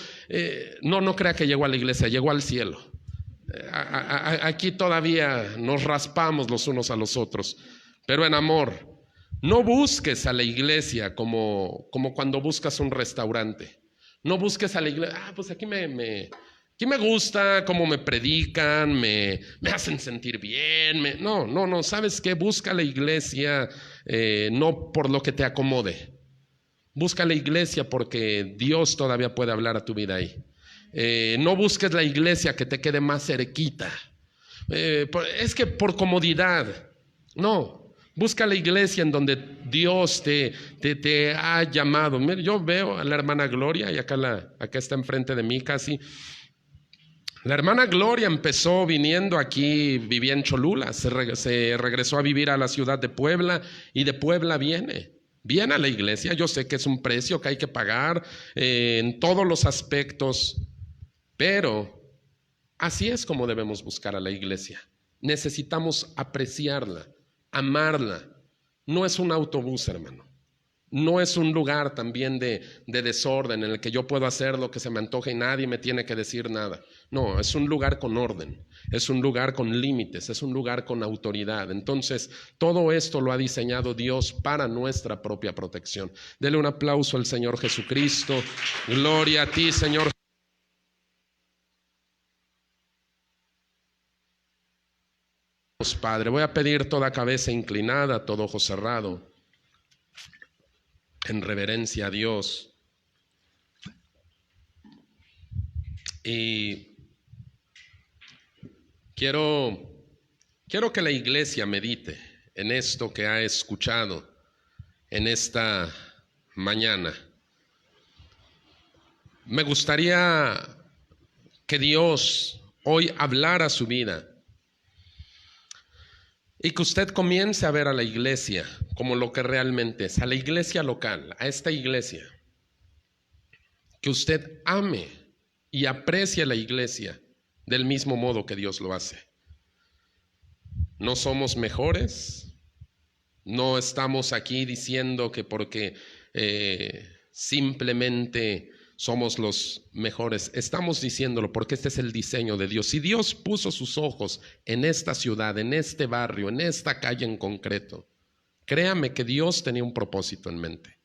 no crea que llegó a la iglesia, llegó al cielo. Aquí todavía nos raspamos los unos a los otros, pero en amor. No busques a la iglesia como cuando buscas un restaurante. No busques a la iglesia: pues aquí me gusta cómo me predican, me hacen sentir bien. No, ¿sabes qué? Busca la iglesia no por lo que te acomode. Busca la iglesia porque Dios todavía puede hablar a tu vida ahí. No busques la iglesia que te quede más cerquita. Es que por comodidad. No, busca la iglesia en donde Dios te ha llamado. Mira, yo veo a la hermana Gloria, y acá está enfrente de mí casi. La hermana Gloria empezó viniendo aquí, vivía en Cholula, se regresó a vivir a la ciudad de Puebla, y de Puebla viene a la iglesia. Yo sé que es un precio que hay que pagar en todos los aspectos, pero así es como debemos buscar a la iglesia. Necesitamos apreciarla, amarla. No es un autobús, hermano. No es un lugar también de desorden en el que yo puedo hacer lo que se me antoje y nadie me tiene que decir nada. No, es un lugar con orden, es un lugar con límites, es un lugar con autoridad. Entonces, todo esto lo ha diseñado Dios para nuestra propia protección. Dele un aplauso al Señor Jesucristo. Gloria a ti, Señor. Padre, voy a pedir toda cabeza inclinada, todo ojo cerrado, en reverencia a Dios. Y quiero que la iglesia medite en esto que ha escuchado en esta mañana. Me gustaría que Dios hoy hablara a su vida y que usted comience a ver a la iglesia como lo que realmente es, a la iglesia local, a esta iglesia. Que usted ame y aprecie a la iglesia del mismo modo que Dios lo hace. No somos mejores, no estamos aquí diciendo que porque simplemente somos los mejores. Estamos diciéndolo porque este es el diseño de Dios. Si Dios puso sus ojos en esta ciudad, en este barrio, en esta calle en concreto, créame que Dios tenía un propósito en mente.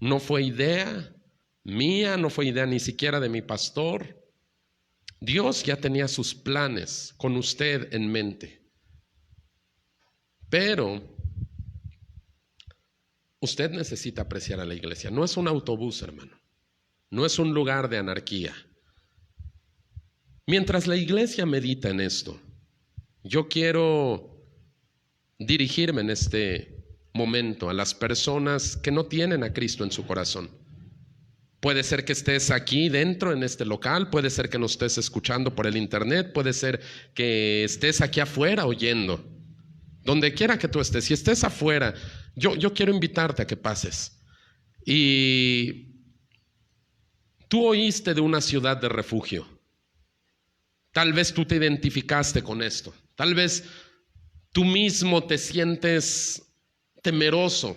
No fue idea mía, no fue idea ni siquiera de mi pastor. Dios ya tenía sus planes con usted en mente. Pero usted necesita apreciar a la iglesia. No es un autobús, hermano. No es un lugar de anarquía. Mientras la iglesia medita en esto, yo quiero dirigirme en este momento a las personas que no tienen a Cristo en su corazón. Puede ser que estés aquí dentro en este local, puede ser que nos estés escuchando por el internet, puede ser que estés aquí afuera oyendo. Donde quiera que tú estés, si estés afuera, yo quiero invitarte a que pases. Y tú oíste de una ciudad de refugio. Tal vez tú te identificaste con esto. Tal vez tú mismo te sientes temeroso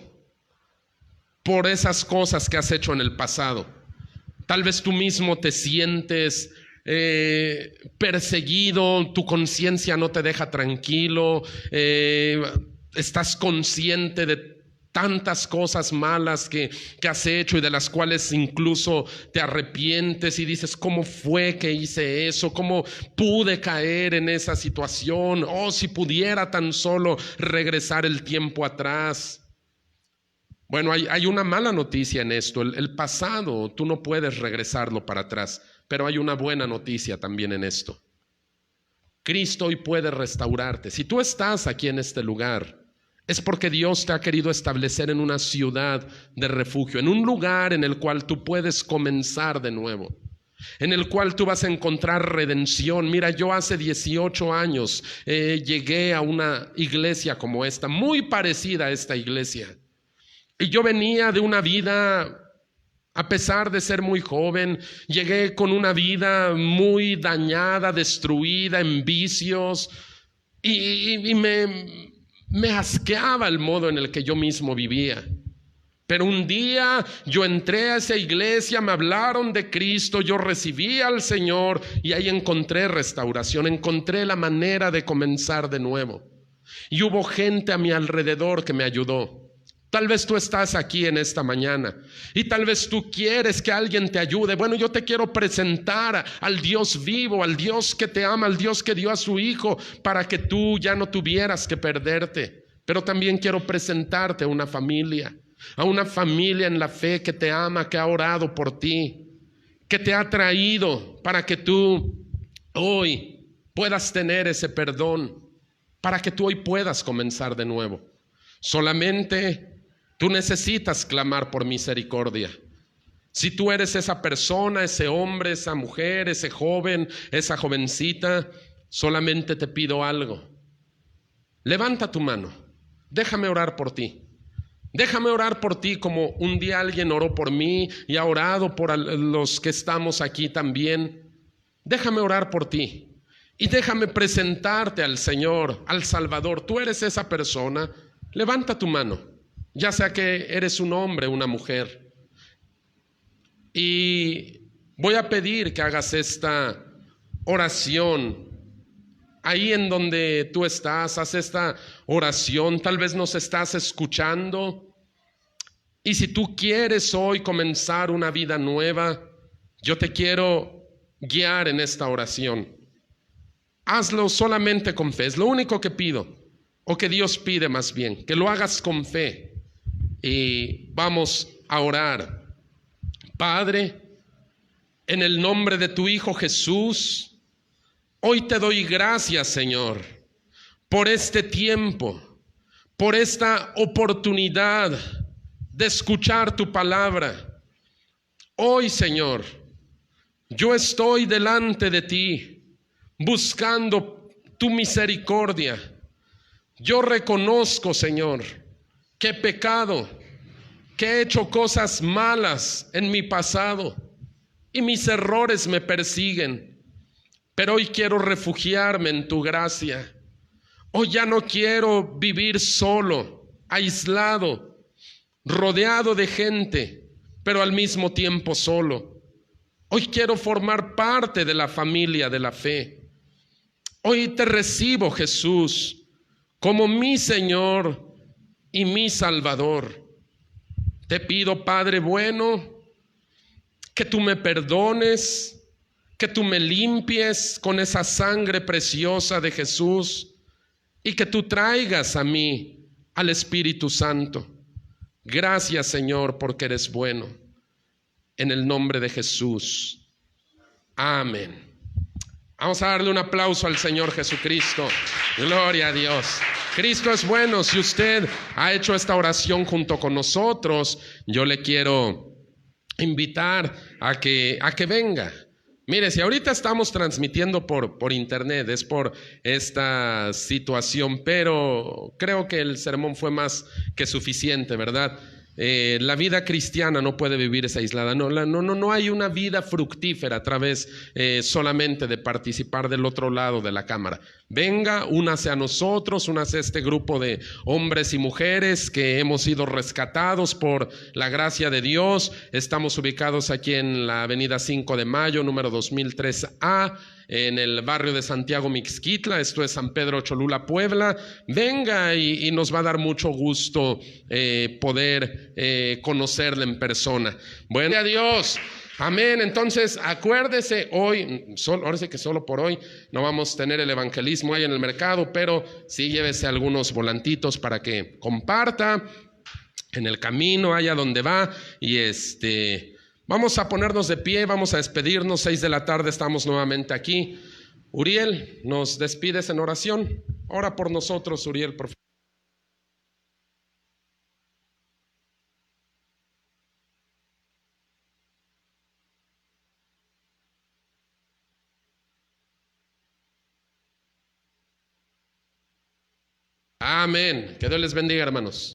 por esas cosas que has hecho en el pasado. Tal vez tú mismo te sientes perseguido, tu conciencia no te deja tranquilo, estás consciente de tantas cosas malas que has hecho y de las cuales incluso te arrepientes y dices, ¿cómo fue que hice eso? ¿Cómo pude caer en esa situación? Oh, si pudiera tan solo regresar el tiempo atrás. Bueno, hay una mala noticia en esto. El pasado, tú no puedes regresarlo para atrás, pero hay una buena noticia también en esto. Cristo hoy puede restaurarte. Si tú estás aquí en este lugar, es porque Dios te ha querido establecer en una ciudad de refugio, en un lugar en el cual tú puedes comenzar de nuevo, en el cual tú vas a encontrar redención. Mira, yo hace 18 años llegué a una iglesia como esta, muy parecida a esta iglesia. Y yo venía de una vida, a pesar de ser muy joven, llegué con una vida muy dañada, destruida, en vicios, y me asqueaba el modo en el que yo mismo vivía. Pero un día yo entré a esa iglesia, me hablaron de Cristo, yo recibí al Señor y ahí encontré restauración, encontré la manera de comenzar de nuevo. Y hubo gente a mi alrededor que me ayudó. Tal vez tú estás aquí en esta mañana y tal vez tú quieres que alguien te ayude. Bueno, yo te quiero presentar al Dios vivo, al Dios que te ama, al Dios que dio a su Hijo para que tú ya no tuvieras que perderte. Pero también quiero presentarte a una familia en la fe que te ama, que ha orado por ti, que te ha traído para que tú hoy puedas tener ese perdón, para que tú hoy puedas comenzar de nuevo. Solamente tú necesitas clamar por misericordia. Si tú eres esa persona, ese hombre, esa mujer, ese joven, esa jovencita, solamente te pido algo. Levanta tu mano. Déjame orar por ti. Déjame orar por ti como un día alguien oró por mí y ha orado por los que estamos aquí también. Déjame orar por ti y déjame presentarte al Señor, al Salvador. Tú eres esa persona. Levanta tu mano. Ya sea que eres un hombre o una mujer. Y voy a pedir que hagas esta oración. Ahí en donde tú estás, haz esta oración. Tal vez nos estás escuchando. Y si tú quieres hoy comenzar una vida nueva, yo te quiero guiar en esta oración. hazlo solamente con fe. Es lo único que pido, o que Dios pide más bien, que lo hagas con fe. Y vamos a orar. Padre, en el nombre de tu Hijo Jesús, hoy te doy gracias, Señor, por este tiempo, por esta oportunidad de escuchar tu palabra. Hoy, Señor, yo estoy delante de ti buscando tu misericordia. Yo reconozco, Señor, que he pecado, que he hecho cosas malas en mi pasado y mis errores me persiguen. Pero hoy quiero refugiarme en tu gracia. Hoy ya no quiero vivir solo, aislado, rodeado de gente, pero al mismo tiempo solo. Hoy quiero formar parte de la familia de la fe. Hoy te recibo, Jesús, como mi Señor y mi Salvador. Te pido, Padre bueno, que tú me perdones, que tú me limpies con esa sangre preciosa de Jesús y que tú traigas a mí al Espíritu Santo. Gracias, Señor, porque eres bueno. En el nombre de Jesús. Amén. Vamos a darle un aplauso al Señor Jesucristo. Gloria a Dios. Cristo es bueno. Si usted ha hecho esta oración junto con nosotros, yo le quiero invitar a que venga. Mire, si ahorita estamos transmitiendo por internet, es por esta situación, pero creo que el sermón fue más que suficiente, ¿verdad? La vida cristiana no puede vivirse aislada. No hay una vida fructífera a través solamente de participar del otro lado de la cámara. Venga, únase a nosotros, únase a este grupo de hombres y mujeres que hemos sido rescatados por la gracia de Dios. Estamos ubicados aquí en la avenida 5 de Mayo, número 2003A, en el barrio de Santiago Mixquitla. Esto es San Pedro Cholula, Puebla. Venga y nos va a dar mucho gusto poder conocerle en persona. Bueno, adiós. Amén. Entonces, acuérdese, ahora sí que solo por hoy no vamos a tener el evangelismo ahí en el mercado, pero sí llévese algunos volantitos para que comparta en el camino, allá donde va, y vamos a ponernos de pie, vamos a despedirnos. 6 de la tarde estamos nuevamente aquí. Uriel, ¿nos despides en oración? Ora por nosotros, Uriel, por favor. Amén. Que Dios les bendiga, hermanos.